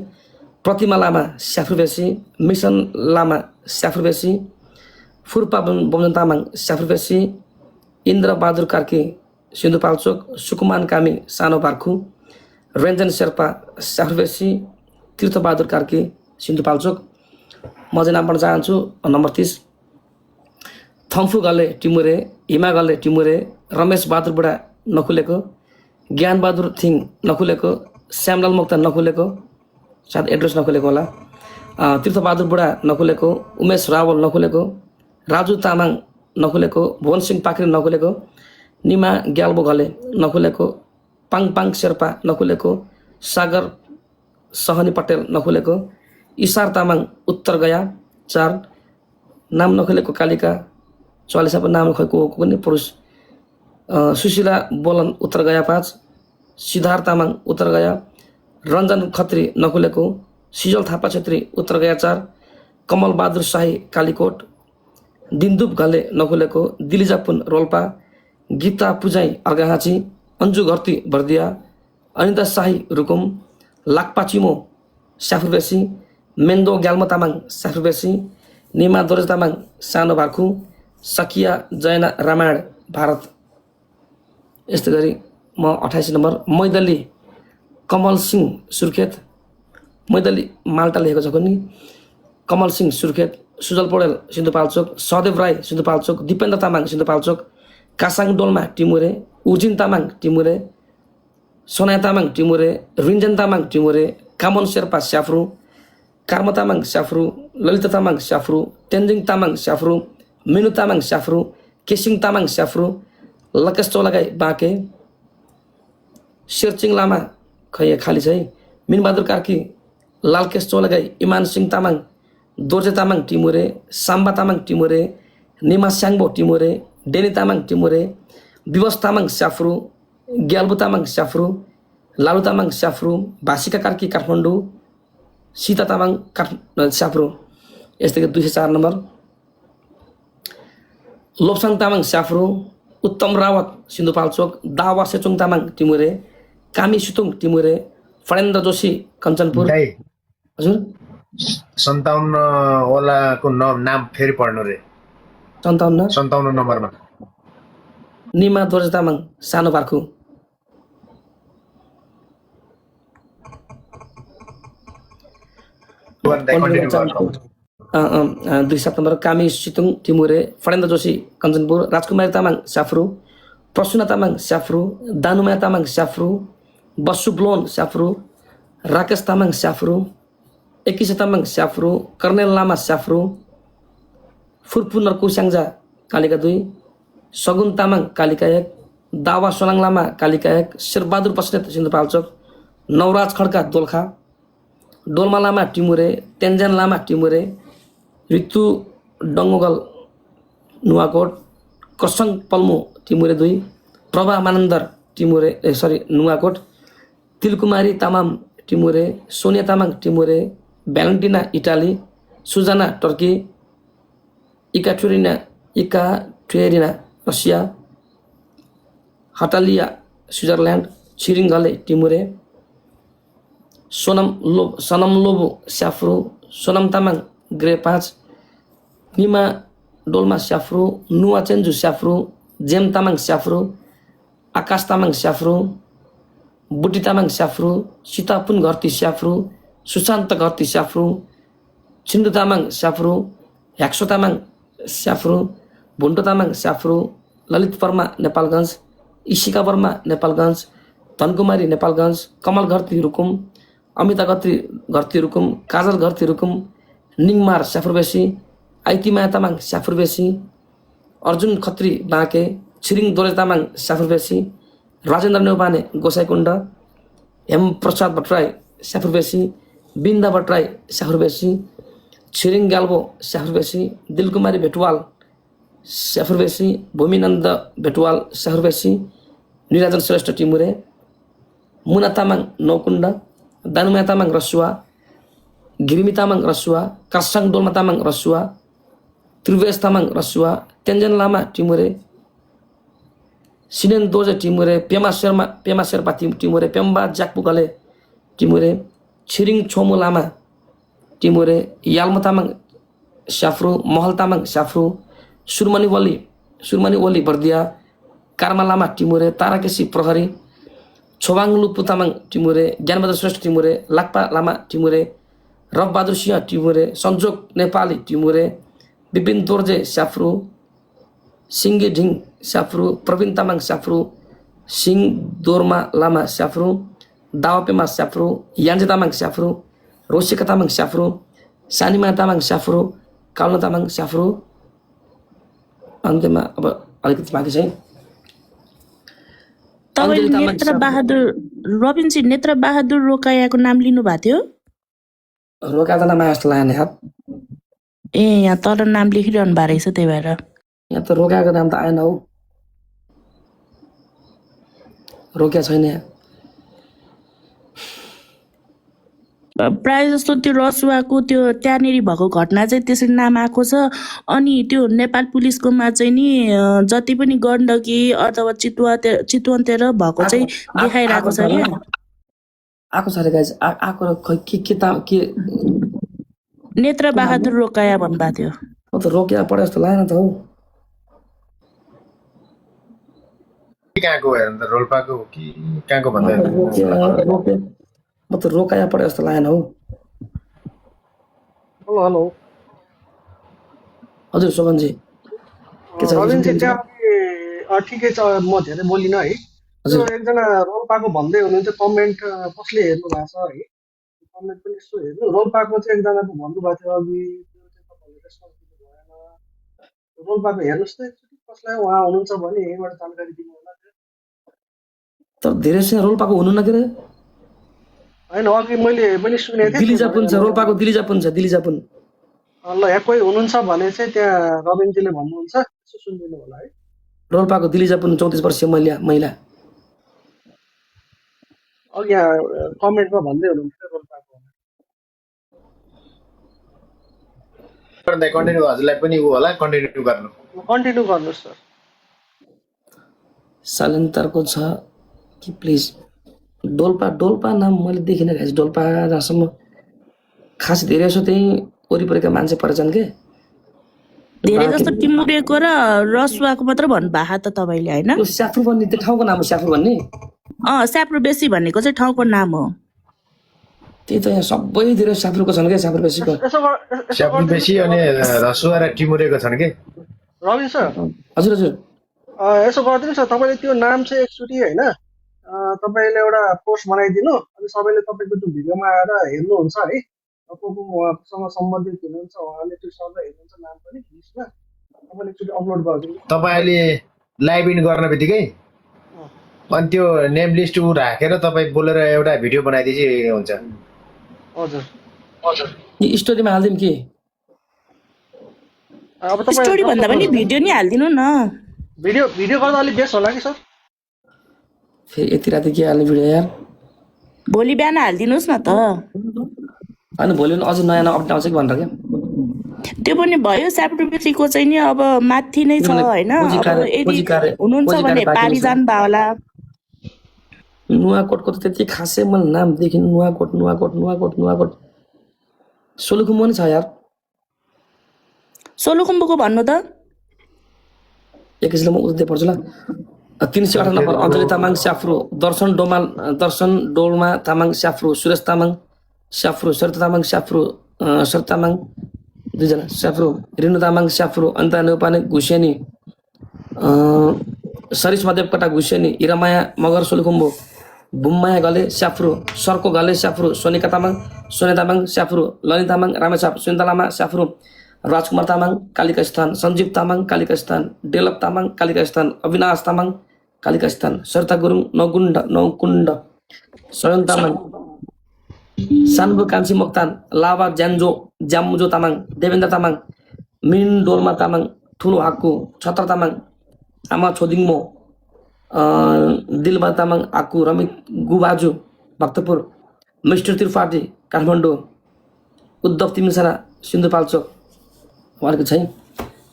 प्रतिमा लामा स्याफुरबेसी, मिसन लामा स्याफुरबेसी, फुर्पा बमजन तामाङ स्याफुरबेसी, इन्द्रबहादुर कार्की सिन्धुपाल्चोक, सुकुमान कामी सानो पार्खु, रञ्जन शेर्पा स्याफुरबेसी, तीर्थबहादुर कार्की सिन्धुपाल्चोक। म चाहिँ नाम पढ्न चाहन्छु। नम्बर 30 थम्फु गले टिमुरे, हिमा गले टिमुरे, रमेश बहादुर बुढा नखुलेको, ज्ञानबहादुर थिङ नखुलेको, श्यामलाल मोक्ता नखुलेको, सायद एड्रेस नखुलेको होला, तीर्थबहादुर बुढा नखुलेको, उमेश रावल नखुलेको, राजु तामाङ नखुलेको, भुवन सिंह पाखरी नखुलेको, निमा ग्याल्बो घले नखुलेको, पाङपाङ शेर्पा नखुलेको, सागर सहनी पटेल नखुलेको, इसार तामाङ उत्तर गया 4, नाम नखुलेको कालिका 44 नाम नखुलेको पनि पुरुष, सुशीला बोलन उत्तर गया 5, सिद्धार्थ तामाङ उत्तर गया, रञ्जन खत्री नखुलेको, सिजल थापा छेत्री उत्तर गया 4, कमल बहादुर शाही कालीकोट, दिन्दुप घले नखुलेको, दिलिजापुन रोल्पा, गीता पुजाई अर्घाहाँची, अन्जु घरती बर्दिया, अनिता शाही रुकुम, लाक्पा चिमो स्याफुरबेसी, मेन्दो ग्याल्मो तामाङ स्याफुरबेसी, निमा दोरेज तामाङ सानो भार्खु, सकिया जयना रामायण भारत। यस्तै गरी म 28 नम्बर मैदली कमल सिंह सुर्खेत, मैदली माल्टा लेखेको छ कुनै, कमल सिंह सुर्खेत, सुजल पौडेल सिन्धुपाल्चोक, सहदेव राई सिन्धुपाल्चोक, दिपेन्द्र तामाङ सिन्धुपाल्चोक, कासाङ डोल्मा टिमुरे, उर्जिन तामाङ टिमुरे, सोनाया तामाङ टिमुरे, रिन्जन तामाङ टिमुरे, कामन शेर्पा स्याफ्रु, कार्म तामाङ स्याफ्रु, ललिता तामाङ स्याफ्रु, तेन्जिङ तामाङ स्याफ्रु, मिनु तामाङ स्याफ्रु, केसिङ तामाङ स्याफ्रु, लकेश चौलागाई बाँके, शेरचिङ लामा खै खाली छ है, मिनबहादुर कार्की, लालकेश चौलागाई, इमान सिंह तामाङ दोर्जे तामाङ टिमुरे, साम्बा तामाङ टिमुरे, निमा स्याङ्बो टिमुरे, डेनी तामाङ टिमुरे, विवश तामाङ स्याफ्रु, ग्याल्बु तामाङ स्याफ्रु, लालु तामाङ स्याफ्रु, भाषिका कार्की काठमाडौँ, सीता तामाङ स्याफ्रु, यस्तै 204 नम्बर। लोप्साङ तामाङ स्याफ्रु, उत्तम रावत सिन्धुपाल्चोक, दावा सेचुङ तामाङ टिमुरे, कामी सुतुङ टिमुरे, फणेन्द्र जोशी कञ्चनपुर। दाइ हजुर 57 वालाको नाम फेरि पढ्नु रे 57 नम्बरमा निमा दोर्जे तामाङ सानो पार्खु। 2 नम्बर कामी सितुङ टिमुरे, फणेन्द्र जोशी कञ्चनपुर, राजकुमारी तामाङ स्याफ्रु, प्रसुना तामाङ स्याफ्रु, दानुमाया तामाङ स्याफ्रु, बस्सु ब्लोन स्याफ्रु, राकेश तामाङ स्याफ्रु, एकिसे तामाङ स्याफ्रु, कर्नेल लामा स्याफ्रु, फुर्पु नर्कु स्याङ्जा कालिका 2, सगुन तामाङ कालिका 1, दावा सोनाङ लामा कालिका 1, शेरबहादुर बस्नेत सिन्धुपाल्चोक, नवराज खड्का दोलखा, डोल्मा लामा टिमुरे, तेन्जान लामा टिमुरे, ऋतु डङ्गोगल Nuwakot, कसङ पल्मु Timure 2, Prabha Manandhar Timure Nuwakot, Tilkumari Tamang Timure, Sonia Tamang Timure, Valentina Italy, Susanna Turkey, Ekaterina Russia, हटालिया स्विजरल्यान्ड, छिरिङ घले टिमुरे, सनम लोबो स्याफ्रु, सोनम तामाङ ग्रे 5, निमा डोल्मा स्याफ्रु, नुवा चेन्जु स्याफ्रु, जेम तामाङ स्याफ्रु, आकाश तामाङ स्याफ्रु, बुटी तामाङ स्याफ्रु, सीतापुन घरती स्याफ्रु, सुशान्त घरती स्याफ्रु, छिन्दु तामाङ स्याफ्रु, ह्याक्सो तामाङ स्याफ्रु, भुन्टो तामाङ स्याफ्रु, ललित वर्मा नेपालगञ्ज, इशिका वर्मा नेपालगञ्ज, धनकुमारी नेपालगञ्ज, कमल घरती रुकुम, अमिता घरती रुकुम, काजल घरती रुकुम, निङमार स्याफ्रुबेसी, आइतिमाया तामाङ स्याफ्रुबेसी, अर्जुन खत्री बाँके, छिरिङ दोर्जे तामाङ स्याफ्रुबेसी, राजेन्द्र नेउपाने गोसाइकुण्ड, हेम प्रसाद भट्टराई स्याफ्रुबेसी, बिन्दा भट्टराई स्याफ्रुबेसी, छिरिङ ग्याल्बो स्याफ्रुबेसी, दिलकुमारी भेटवाल स्याफ्रुबेसी, भूमिनन्द भेटवाल स्याफ्रुबेसी, निराजन श्रेष्ठ टिमुरे, मुना तामाङ नौकुण्ड, दानुमाया तामाङ रसुवा, घिरिमी तामाङ रसुवा, कासाङ डोल्मा तामाङ रसुवा, त्रिवेश तामाङ रसुवा, तेन्जन लामा टिमुरे, सिनेन दोर्जे टिमुरे, पेमा शेर्पा टिमुरे, पेम्बा ज्याकपुगले टिमुरे, छिरिङ छोमु लामा टिमुरे, याल्मो तामाङ स्याफ्रु, महल तामाङ स्याफ्रु, सुरमनी ओली बर्दिया, कार्मा लामा टिमुरे, ताराकेसी प्रहरी, छोबाङ लुपु तामाङ टिमुरे, ज्ञानबहादुर श्रेष्ठ टिमुरे, लाक्पा लामा टिमुरे, रबबहादुर सिंह टिमुरे, सन्जोक नेपाली टिमुरे, विपिन दोर्जे स्याफ्रु, सिङ्गे ढिङ स्याफ्रु, प्रवीण तामाङ स्याफ्रु, सिङ दोर्मा लामा स्याफ्रु, दावापेमा स्याफ्रु, यान्जे तामाङ स्याफ्रु, रोसिका तामाङ स्याफ्रु, सानिमा तामाङ स्याफ्रु, काल्नो तामाङ स्याफ्रु। अन्त्यमा अब अलिकति बाँकी छ। तपाईले नेत्र बहादुर रबिनजी नेत्र बहादुर रोकायाको नाम लिनु भएको थियो? रोका त नाम जस्तो लाग्यो हात ए यहाँ तर नाम लेखिरहनु भएको रहेछ त्यही भएर यहाँ त रोकाको नाम त आएन हौ, रोक्या छैन यहाँ। प्राय जस्तो त्यो रसुवाको त्यो त्यहाँनिर भएको घटना चाहिँ त्यसरी नाम आएको छ। अनि त्यो नेपाल पुलिसकोमा चाहिँ नि जति पनि गण्डकी अथवा चितवनतिर भएको चाहिँ देखाइरहेको छ क्या। आएको छ अरे गाइज, आएको खै के नेत्र बहादुर रोकाया भन्नुभएको थियो। म त रोकिया पढे जस्तो लागेन त हौ। कहाँको हेर्नु त रोल्पाको कि कहाँको भन्दा म त रोकाया पढे जस्तो लागेन हौ। हेलो हेलो हजुर शोभनजी के छ? रविनजी ठिकै छ, म धेरै बोलिनँ है। एकजना रोल्पाको भन्दै हुनुहुन्छ कमेन्ट, कसले हेर्नु भएको छ है कमेन्ट पनि यसो हेर्नु। रोल्पाको चाहिँ एकजनाको भन्नुभएको थियो अघि, त्यो चाहिँ तपाईँहरूले रेस्पोन्स दिनु भएन। रोल्पाको हेर्नुहोस् त एकचोटि, कसलाई उहाँ हुनुहुन्छ भने यहीँबाट जानकारी दिनु होला। तर धेरै चाहिँ रोल्पाको हुनुहुन्न के अरे? होइन अघि मैले पनि सुनेको थिएँ। दिलिजापुन छ, रोल्पाको दिलिजापुन छ, दिलिजापुन ल यहाँ कोही हुनुहुन्छ भने चाहिँ त्यहाँ रबिनजीले भन्नुहुन्छ यसो सुनिदिनु होला है। रोल्पाको दिलिजा पुन 34 वर्षीय महिला अघि यहाँ कमेन्टमा भन्दै हुनुहुन्थ्यो रोल्पाको। कन्टिन्यू हजुरलाई पनि ऊ होला कन्टिन्यू गर्नु। कन्टिन्यू गर्नुहोस् सर। सालेन्तरको छ कि प्लिज डोल्पा नाम मैले देखिनँ गाइस। डोल्पा जहाँसम्म खास धेरै जसो त्यही वरिपरिका मान्छे परेछन् के। धेरै जस्तो टिमुरेको र रसुवाको मात्र भन्नु भएको त तपाईँले होइन? त्यो स्याफ्रु भन्ने त्यो ठाउँको नाम हो स्याफ्रु भन्ने। स्याफ्रो बेसी भनेको चाहिँ ठाउँको नाम हो। त्यही त यहाँ सबैतिर स्याफ्रुको छन् क्या। स्याफ्रु बेसीको स्याफ्रु बेसी अनि रसुवा र टिमुरेको छन् के। रबिन सर हजुर हजुर यसो गरिदिनुहोस् न तपाईँले त्यो नाम चाहिँ एकचोटि होइन तपाईँले एउटा पोस्ट बनाइदिनु अनि सबैले तपाईँको त्यो भिडियोमा आएर हेर्नुहुन्छ है। उहाँसँग सम्बन्धित हुनुहुन्छ उहाँले त्यो सबै हेर्नुहुन्छ नाम पनि लिस्टमा तपाईँले एकचोटि अपलोड गरिदिनु। तपाईँ अहिले लाइभ इन गर्न बित्तिकै अनि त्यो नेम लिस्ट ऊ राखेर तपाईँ बोलेर एउटा भिडियो बनाइदिएपछि हुन्छ। हजुर स्टोरीमा हालिदिउँ कि अब तपाईँ स्टोरी भन्दा पनि भिडियो नि हालिदिनु न। भिडियो गर्दा अलिक बेस्ट होला कि सर। फेरि यति राति के हाल्ने भिडियो यार। भोलि बिहान हालिदिनुहोस् न त। अनि भोलि अझ नयाँ अपडेट आउँछ कि भनेर क्या। त्यो पनि भयो। स्याफ्रो बेसीको चाहिँ नि अब माथि नै छ होइन। हुनुहुन्छ भने पारी जानु भयो होला। नुवाकोटको त त्यति खासै मलाई नाम देखिनु। नुवाकोट सोलुखुम्बु नि छ यार। सोलुखुम्बुको भन्नु त एकैछिन म उठ्दै पर्छु ल। 308 नम्बर अञ्जली तामाङ स्याफ्रो, दर्शन डोल्मा तामाङ स्याफ्रो, सुरेश तामाङ स्याफ्रो, सरिता तामाङ स्याफ्रो, सरिता तामाङ 2 जना स्याफ्रो, रिनु तामाङ स्याफ्रो, अनिता नेउपाने घुसेनी, सरिस्मा देवकोटा घुसेनी, हिरामाया मगर सोलुखुम्बु, बुममाया गले स्याफ्रो, सर्को गले स्याफ्रो, सोनिका तामाङ स्याफ्रो, लनी तामाङ रामेछाप, सुनिता लामा स्याफ्रो, राजकुमार तामाङ कालिका स्थान, सञ्जीव तामाङ कालिका स्थान, डेलप तामाङ कालिका स्थान, अविनाश तामाङ कालिका स्थान, सरिता गुरुङ नौकुण्ड, स्वयं तामाङ, सानबु कान्छी मोक्तान, लाभा ज्यामुजो तामाङ, देवेन्द्र तामाङ, मिन डोल्मा तामाङ, ठुलो हाक्कु, छत्र तामाङ, आमा छोदिङमो, दिलबा तामाङ आक्कु, रमित गुबाजु भक्तपुर, मिस्टर त्रिपाठी काठमाडौँ, उद्धव तिमिसारा सिन्धुपाल्चोक उहाँको छैन,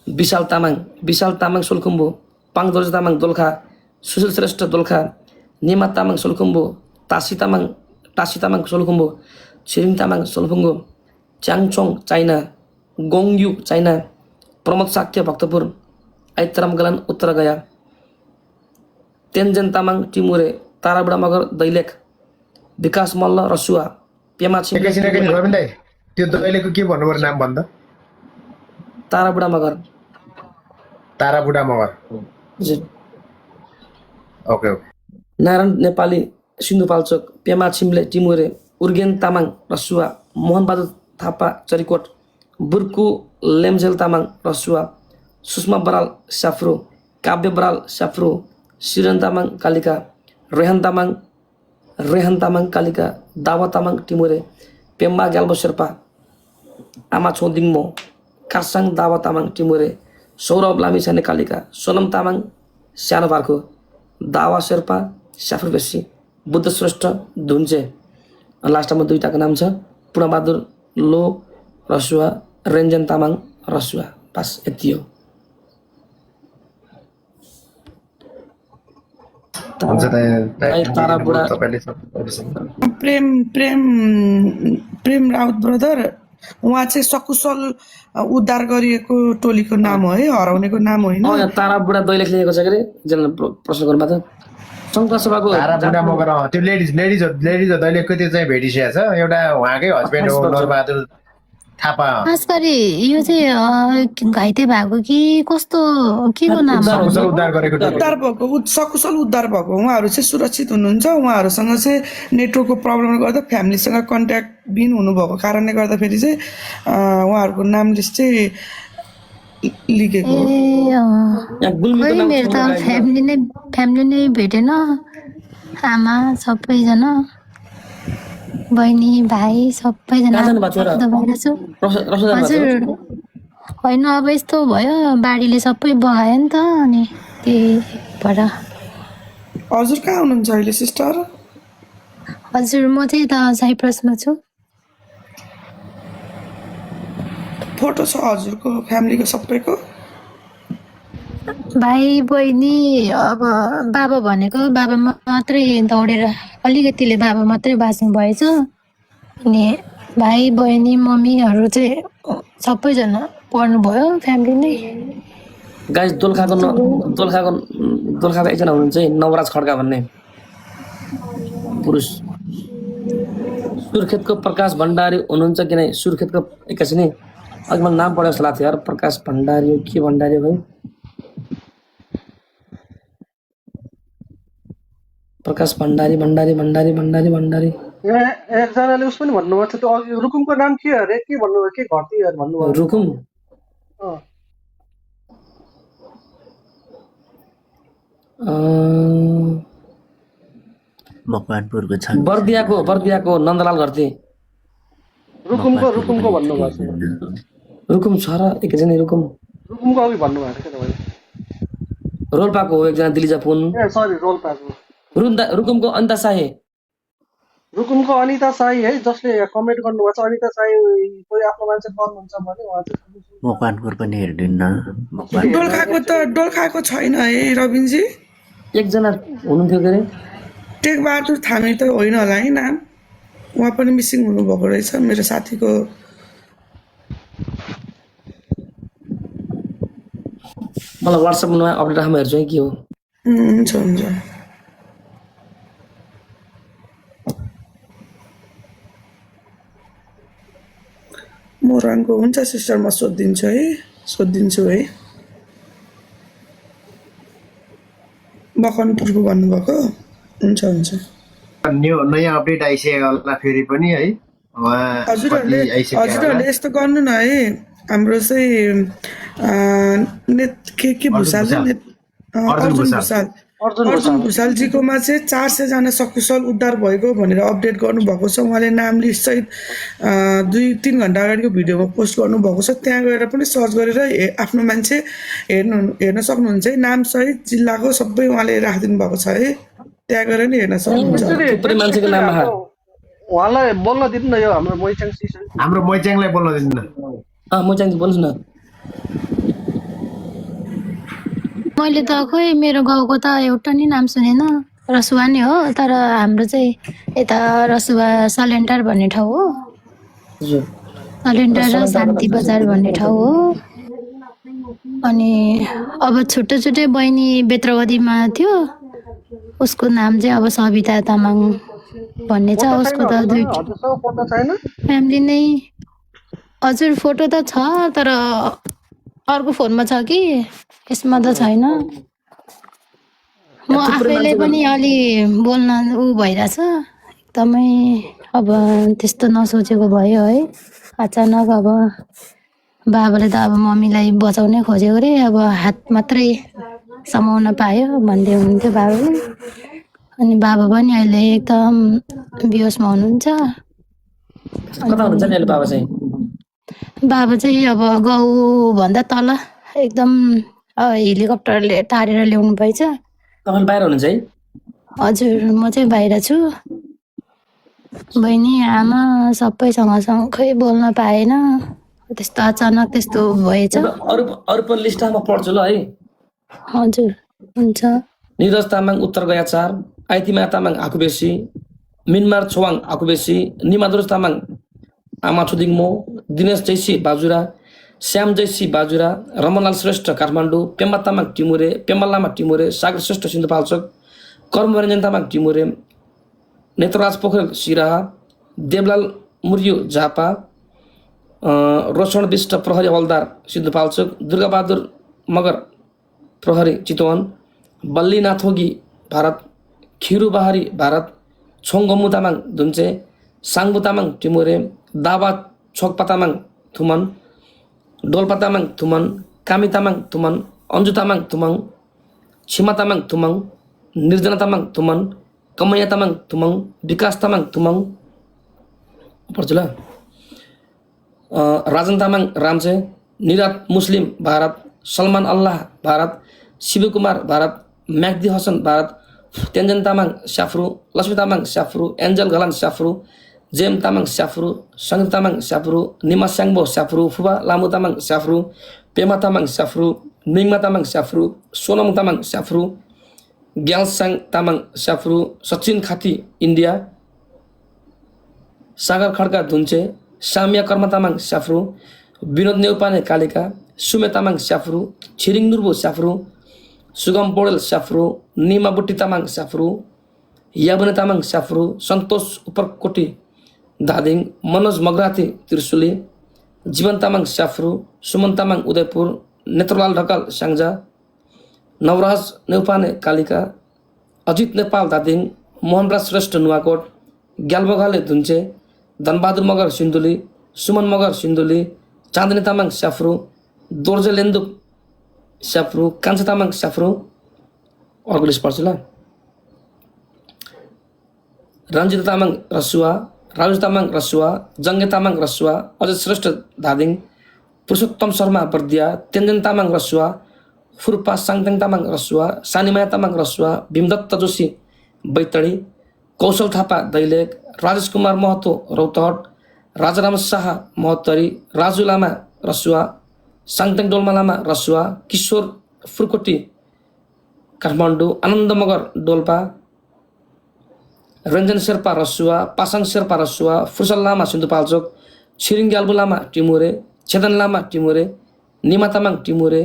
विशाल तामाङ सोलुखुम्बु, पाङ दोर्जे तामाङ दोलखा, सुशील श्रेष्ठ दोलखा, निमा तामाङ सोलुखुम्बु, टासी तामाङ सोलुखुम्बु, छिरिङ तामाङ सोलुखुम्बु, च्याङचोङ चाइना, गोङयु चाइना, प्रमोद साक्य भक्तपुर, आइतराम गलान उत्तर गया, तेन्जेन तामाङ टिमुरे, ताराबुढा मगर दैलेख, विकास मल्ल रसुवा, पेमा छिम्ले त्यो दैलेखको के भन्नुपर्ने नाम भन्दा? ताराबुढा मगर ओके नारायण नेपाली सिन्धुपाल्चोक, पेमा छिम्ले टिमुरे, उर्गेन तामाङ रसुवा, मोहनबहादुर थापा चरिकोट, बुर्कु लेम्जेल तामाङ रसुवा, सुषमा बराल स्याफ्रो, काव्य बराल स्याफ्रो, सिरन तामाङ कालिका, रेहान तामाङ कालिका, दावा तामाङ टिमुरे, पेम्बा ग्याल्बो शेर्पा, आमा छोदिङमो, कासाङ दावा तामाङ टिमुरे, सौरभ लामिछाने कालिका, सोनम तामाङ सानो पार्को, दावा शेर्पा स्याफ्रो बेसी, बुद्ध श्रेष्ठ धुन्चे, लास्टमा 2टाको नाम छ, पूर्णबहादुर लो रसुवा, रेन्जन तामाङ रसुवा। बस यति हो। प्रेम राउत ब्रदर उहाँ चाहिँ सकुशल उद्धार गरिएको टोलीको नाम हो है, हराउनेको नाम होइन। ताराबुढा दैलेख लेखेको छ के अरे प्रश्न गर्नुमा त सङ्घ सभाको ताराबुढा मगर त्यो लेडिज दैलेखको त्यो चाहिँ भेटिसकेको छ। एउटा उहाँकै हस्बेन्ड हो नरबहादुर थापा। खास गरी यो चाहिँ घाइते भएको कि कस्तो के को नाम उद्धार भएको सकुशल उद्धार भएको उहाँहरू चाहिँ सुरक्षित हुनुहुन्छ। उहाँहरूसँग चाहिँ नेटवर्कको प्रब्लमले गर्दा फ्यामिलीसँग कन्ट्याक्ट बिन हुनुभएको कारणले गर्दाखेरि चाहिँ उहाँहरूको नाम लिस्ट चाहिँ लिखेको। मेरो त फ्यामिली नै भेटेन, आमा सबैजना बहिनी भाइ सबैजना कहाँ जानुभएको थियो र? आफन्त भएर छु रक्सन जानुभएको थियो? हजुर होइन अब यस्तो भयो बाढीले सबै बगायो नि त अनि त्यही भएर हजुर कहाँ हुनुहुन्छ अहिले सिस्टर? हजुर म चाहिँ यता साइप्रसमा छु फोटो छ हजुरको फ्यामिलीको सबैको? भाइ बहिनी अब बाबा भनेको बाबा मात्रै दौडेर अलिकतिले बाबा मात्रै बाँच्नु भएछ अनि भाइ बहिनी मम्मीहरू चाहिँ सबैजना पढ्नुभयो फ्यामिली नै गाइस दोलखाको एकजना हुनुहुन्छ है नवराज खड्का भन्ने पुरुष। सुर्खेतको प्रकाश भण्डारी हुनुहुन्छ कि नै? सुर्खेतको एकैछिन है अघि मलाई नाम पढेको जस्तो लाग्थ्यो यार। प्रकाश भण्डारी हो के भण्डारी हो भाइ? प्रकाश भण्डारी भण्डारी भण्डारी भण्डारी भण्डारी यहाँ एकजनाले उस पनि भन्नुभएको थियो त्यो अघि रुकुमको नाम के अरे के भन्नुभयो के घटी अरे भन्नुभयो रुकुम अँ। मकवानपुरको छ बर्दियाको नन्दलाल घरती रुकुमको भन्नुभएको थियो रुकुम छ र एकजना रुकुमको अघि भन्नुभएको थियो तपाईँले रोल्पाको हो एकजना दिलिजा पुन ए सरी रोल्पाको रुकुमको अनिता साहे रुकुमको अनिता साई है जसले कमेन्ट गर्नुभएको छ अनिता साई कोही आफ्नो मान्छे पर्नुहुन्छ भने उहाँ चाहिँ मकवानपुर पनि हेरिदिन्न डोल्खाको छैन है रविनजी? एकजना हुनुहुन्थ्यो के अरे टेकबहादुर थामी त होइन होला है नाम? उहाँ पनि मिसिङ हुनुभएको रहेछ मेरो साथीको। मलाई व्हाट्सएपमा अपडेट राख्नु हेर्छु है के हो। हुन्छ हुन्छ मोराङको हुन्छ सिस्टर म सोधिदिन्छु है मकनपुरको भन्नुभएको हुन्छ नयाँ अपडेट आइसक्यो होला फेरि पनि है हजुरहरूले यस्तो गर्नु न है हाम्रो चाहिँ के भुषाल अर्जुन भुषालजीकोमा चाहिँ 400 जना सकुशल उद्धार भएको भनेर अपडेट गर्नुभएको छ। उहाँले नाम लिस्ट सहित 2-3 घण्टा अगाडिको भिडियोमा पोस्ट गर्नुभएको छ। त्यहाँ गएर पनि सर्च गरेर आफ्नो मान्छे हेर्न सक्नुहुन्छ है। नाम सहित जिल्लाको सबै उहाँले राखिदिनु भएको छ है। त्यहाँ गएर नि हेर्न सक्नुहुन्छ। उहाँलाई बोल्न दिनु न यो हाम्रो मैच्याङलाई बोल्न दिनु न। मैच्याङ बोल्नु न। मैले त खोइ मेरो गाउँको त एउटा नि नाम सुनेन रसुवा नै हो तर हाम्रो चाहिँ यता रसुवा सलेन्डर भन्ने ठाउँ हो सलेन्डर र शान्ति बजार भन्ने ठाउँ हो अनि अब छुट्टै छुट्टै बहिनी बेत्रवतीमा थियो उसको नाम चाहिँ अब सविता तामाङ भन्ने छ उसको त फ्यामिली नै हजुर फोटो त छ तर अर्को फोनमा छ कि यसमा त छैन म आफैले पनि अलि बोल्न भइरहेछ एकदमै अब त्यस्तो नसोचेको भयो है अचानक अब बाबाले त अब मम्मीलाई बचाउनै खोजेको रे अब हात मात्रै समाउन पायो भन्दै हुनुहुन्थ्यो बाबाले अनि बाबा पनि अहिले एकदम बेहोसमा हुनुहुन्छ बाबा चाहिँ अब गाउँभन्दा तल एकदम हेलिकप्टरले तारेर ल्याउनु भएछ। बाहिर हुनुहुन्छ है? हजुर म चाहिँ बाहिर छु बहिनी आमा सबैसँग खै बोल्न पाएन त्यस्तो अचानक त्यस्तो भएछ। अरू पनि लिस्टमा पढ्छु ल है। हजुर हुन्छ। निरज तामाङ उत्तर गया 4 आइतिमा तामाङ आकुबेसी मिनमार छोवाङ आकुबेसी निमादुरज तामाङ आमा छुदिङमो दिनेश जैसी बाजुरा श्याम जैसी बाजुरा रमनलाल श्रेष्ठ काठमाडौँ पेम्बा तामाङ टिमुरे पेम्बा लामा टिमुरे सागर श्रेष्ठ सिन्धुपाल्चोक कर्मरञ्जन तामाङ टिमुरे नेत्रराज पोखरेल सिराहा देवलाल मुर्यु झापा रोशन विष्ट प्रहरी हवलदार सिन्धुपाल्चोक दुर्गाबहादुर मगर प्रहरी चितवन बल्ली नाथोगी भारत खिरु बहारी भारत छोङगमु तामाङ धुम्चे साङ्बु तामाङ टिमुरे दावा छोक्पा तामाङ थुमन डोल्पा तामाङ थुमन कामी तामाङ थुमन अन्जु तामाङ थुमङ छिमा तामाङ थुमङ निर्जना तामाङ थुमन कमैया तामाङ थुमङ विकास तामाङ थुमङ पढ्छु ल। राजन तामाङ रामचे, निरात मुस्लिम भारत, सलमान अल्लाह भारत, शिवकुमार भारत, म्याग्दी हसन भारत, तेन्जन तामाङ स्याफ्रु, लक्ष्मी तामाङ स्याफ्रु, एन्जल घलान स्याफ्रु, जेम तामाङ स्याफ्रु, सङ्गीत तामाङ स्याफ्रु, निमा स्याङ्बो स्याफ्रु, फुबा लामु तामाङ स्याफ्रु, पेमा तामाङ स्याफ्रु, निङमा तामाङ स्याफ्रु, सोनम तामाङ स्याफ्रु, ग्यालसाङ तामाङ स्याफ्रु, सचिन खाती इन्डिया, सागर खड्का धुन्चे, सामिया कर्मा तामाङ स्याफ्रु, विनोद नेउपाने कालिका, सुमे तामाङ स्याफ्रु, छिरिङ नुर्बो स्याफ्रु, सुगम पौडेल स्याफ्रु, निमा बुट्टी तामाङ स्याफ्रु, याबुने तामाङ स्याफ्रु, सन्तोष उपरकोटी धादिङ, मनोज मगराती त्रिशुली, जीवन तामाङ स्याफ्रु, सुमन तामाङ उदयपुर, नेत्रलाल ढकाल स्याङ्जा, नवराज नेउपाने कालिका, अजित नेपाल धादिङ, मोहनराज श्रेष्ठ नुवाकोट, ग्याल्बोघाले धुन्चे, धनबहादुर मगर सिन्धुली, सुमन मगर सिन्धुली, चाँदनी तामाङ स्याफ्रु, दोर्जे लेन्दुक स्याफ्रु, कान्छा तामाङ स्याफ्रु। अर्को लिस्ट पढ्छु ल। रञ्जित तामाङ रसुवा, राजु तामाङ रसुवा, जङ्गे तामाङ रसुवा, अजय श्रेष्ठ धादिङ, पुरुषोत्तम शर्मा बर्दिया, तेन्जन तामाङ रसुवा, फुर्पा साङतेङ तामाङ रसुवा, सानीमाया तामाङ रसुवा, भीमदत्त जोशी बैतडी, कौशल थापा दैलेख, राजेश कुमार महतो रौतहट, राजाराम शाह महोत्तरी, राजु लामा रसुवा, साङतेङ डोल्मा लामा रसुवा, किशोर फुर्कोटी काठमाडौँ, आनन्द मगर डोल्पा, रञ्जन शेर्पा रसुवा, पासाङ शेर्पा रसुवा, फुर्सल लामा सिन्धुपाल्चोक, छिरिङ ग्याल्बु लामा टिमुरे, छेदन लामा टिमुरे, निमा तामाङ टिमुरे,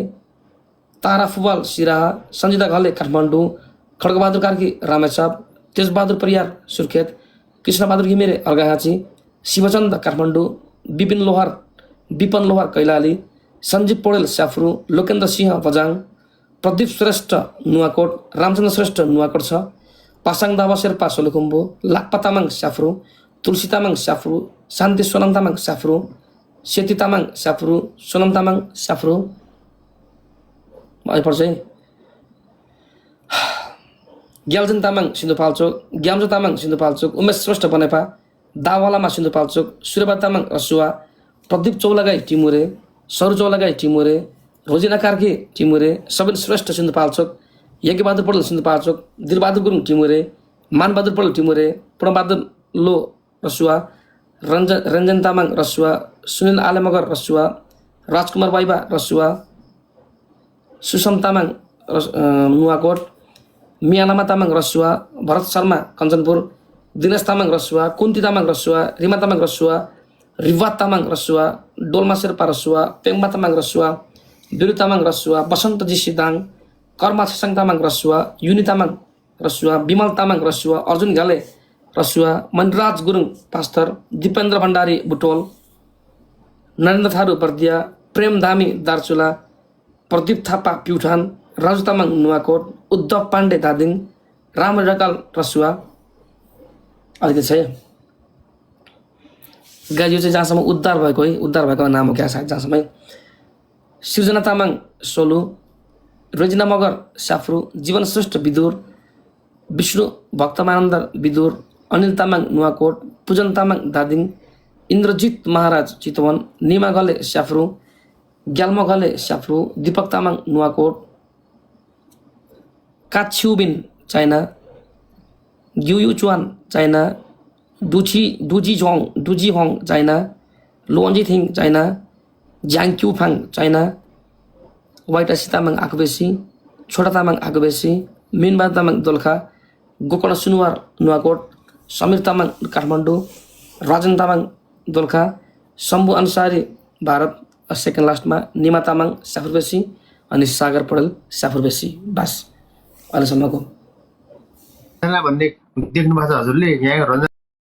तारा फुवाल सिराहा, सञ्जिता घले काठमाडौँ, खड्गबहादुर कार्की रामेछाप, तेजबहादुर परियार सुर्खेत, कृष्णबहादुर घिमिरे अर्घाखाँची, शिवचन्द काठमाडौँ, विपिन लोहार कैलाली, सञ्जीव पौडेल स्याफ्रु, लोकेन्द्र सिंह बजाङ, प्रदीप श्रेष्ठ नुवाकोट, रामचन्द्र श्रेष्ठ नुवाकोट छ, पासाङ दावा शेर्पा सोलुखुम्बु, लाक्पा तामाङ स्याफ्रु, तुलसी तामाङ स्याफ्रु, शान्ति सोनाम तामाङ स्याफ्रु, सेती तामाङ स्याफ्रु, सोनम तामाङ स्याफ्रु। पढ्छ है। ग्याल्जन तामाङ सिन्धुपाल्चोक, ग्याम्जो तामाङ सिन्धुपाल्चोक, उमेश श्रेष्ठ बनेपा, दावालामा सिन्धुपाल्चोक, सूर्यबा तामाङ रसुवा, प्रदीप चौलागाई टिमुरे, सरू चौलागाई टिमुरे, रोजिना कार्की टिमुरे, सबिन श्रेष्ठ सिन्धुपाल्चोक, यज्ञबहादुर पौडेल सिन्धुपाल्चोक, दिलबहादुर गुरुङ टिमुरे, मानबहादुर पौडेल टिमुरे, पूर्णबहादुर लो रसुवा, रञ्जन तामाङ रसुवा, सुनिल आले मगर रसुवा, राजकुमार बाइबा रसुवा, सुषम तामाङ नुवाकोट, मियालामा तामाङ रसुवा, भरत शर्मा कञ्चनपुर, दिनेश तामाङ रसुवा, कुन्ती तामाङ रसुवा, रिमा तामाङ रसुवा, रिवात तामाङ रसुवा, डोल्मा शेर्पा रसुवा, पेङ्बा तामाङ रसुवा, बिरु तामाङ रसुवा, बसन्त जीसी दाङ, कर्मा छेसाङ तामाङ रसुवा, युनि तामाङ रसुवा, विमल तामाङ रसुवा, अर्जुन घाले रसुवा, मणिराज गुरुङ पास्तर, दिपेन्द्र भण्डारी बुटोल, नरेन्द्र थारू बर्दिया, प्रेम धामी दार्चुला, प्रदीप थापा प्युठान, राजु तामाङ नुवाकोट, उद्धव पाण्डे धादिङ, राम ढकाल रसुवा। अलिकति छ है गाई, यो चाहिँ जहाँसम्म उद्धार भएको है, उद्धार भएको नाम हो क्या सायद जहाँसम्म है। सृजना तामाङ सोलु, रोजिना मगर स्याफ्रु, जीवन श्रेष्ठ विदुर, विष्णु भक्तमानन्द विदुर, अनिल तामाङ नुवाकोट, पूजन Tamang Dhading, Indrajit Maharaj Chitwan, Nima Ghale Syafru, Gyalmo Ghale Syafru, Deepak Tamang Nuwakot, Kachyubin China, Gyuyu Chuwan China, Duji Hong China, Lonji Thing China, Jyangkyu Fang China, Waitasi Tamang Akubesi, Chhota Tamang Akubesi, Minbahadur Tamang Dolakha, Gokarna Sunuwar Nuwakot, Samir Tamang Kathmandu, Rajan Tamang Dolakha, Shambhu Ansari Bharat second लास्टमा, निमा तामाङ स्याफुरबेसी अनि सागर पौडेल स्याफुरबेसी। बस अहिलेसम्मको भन्ने देख्नु भएको छ हजुरले यहाँ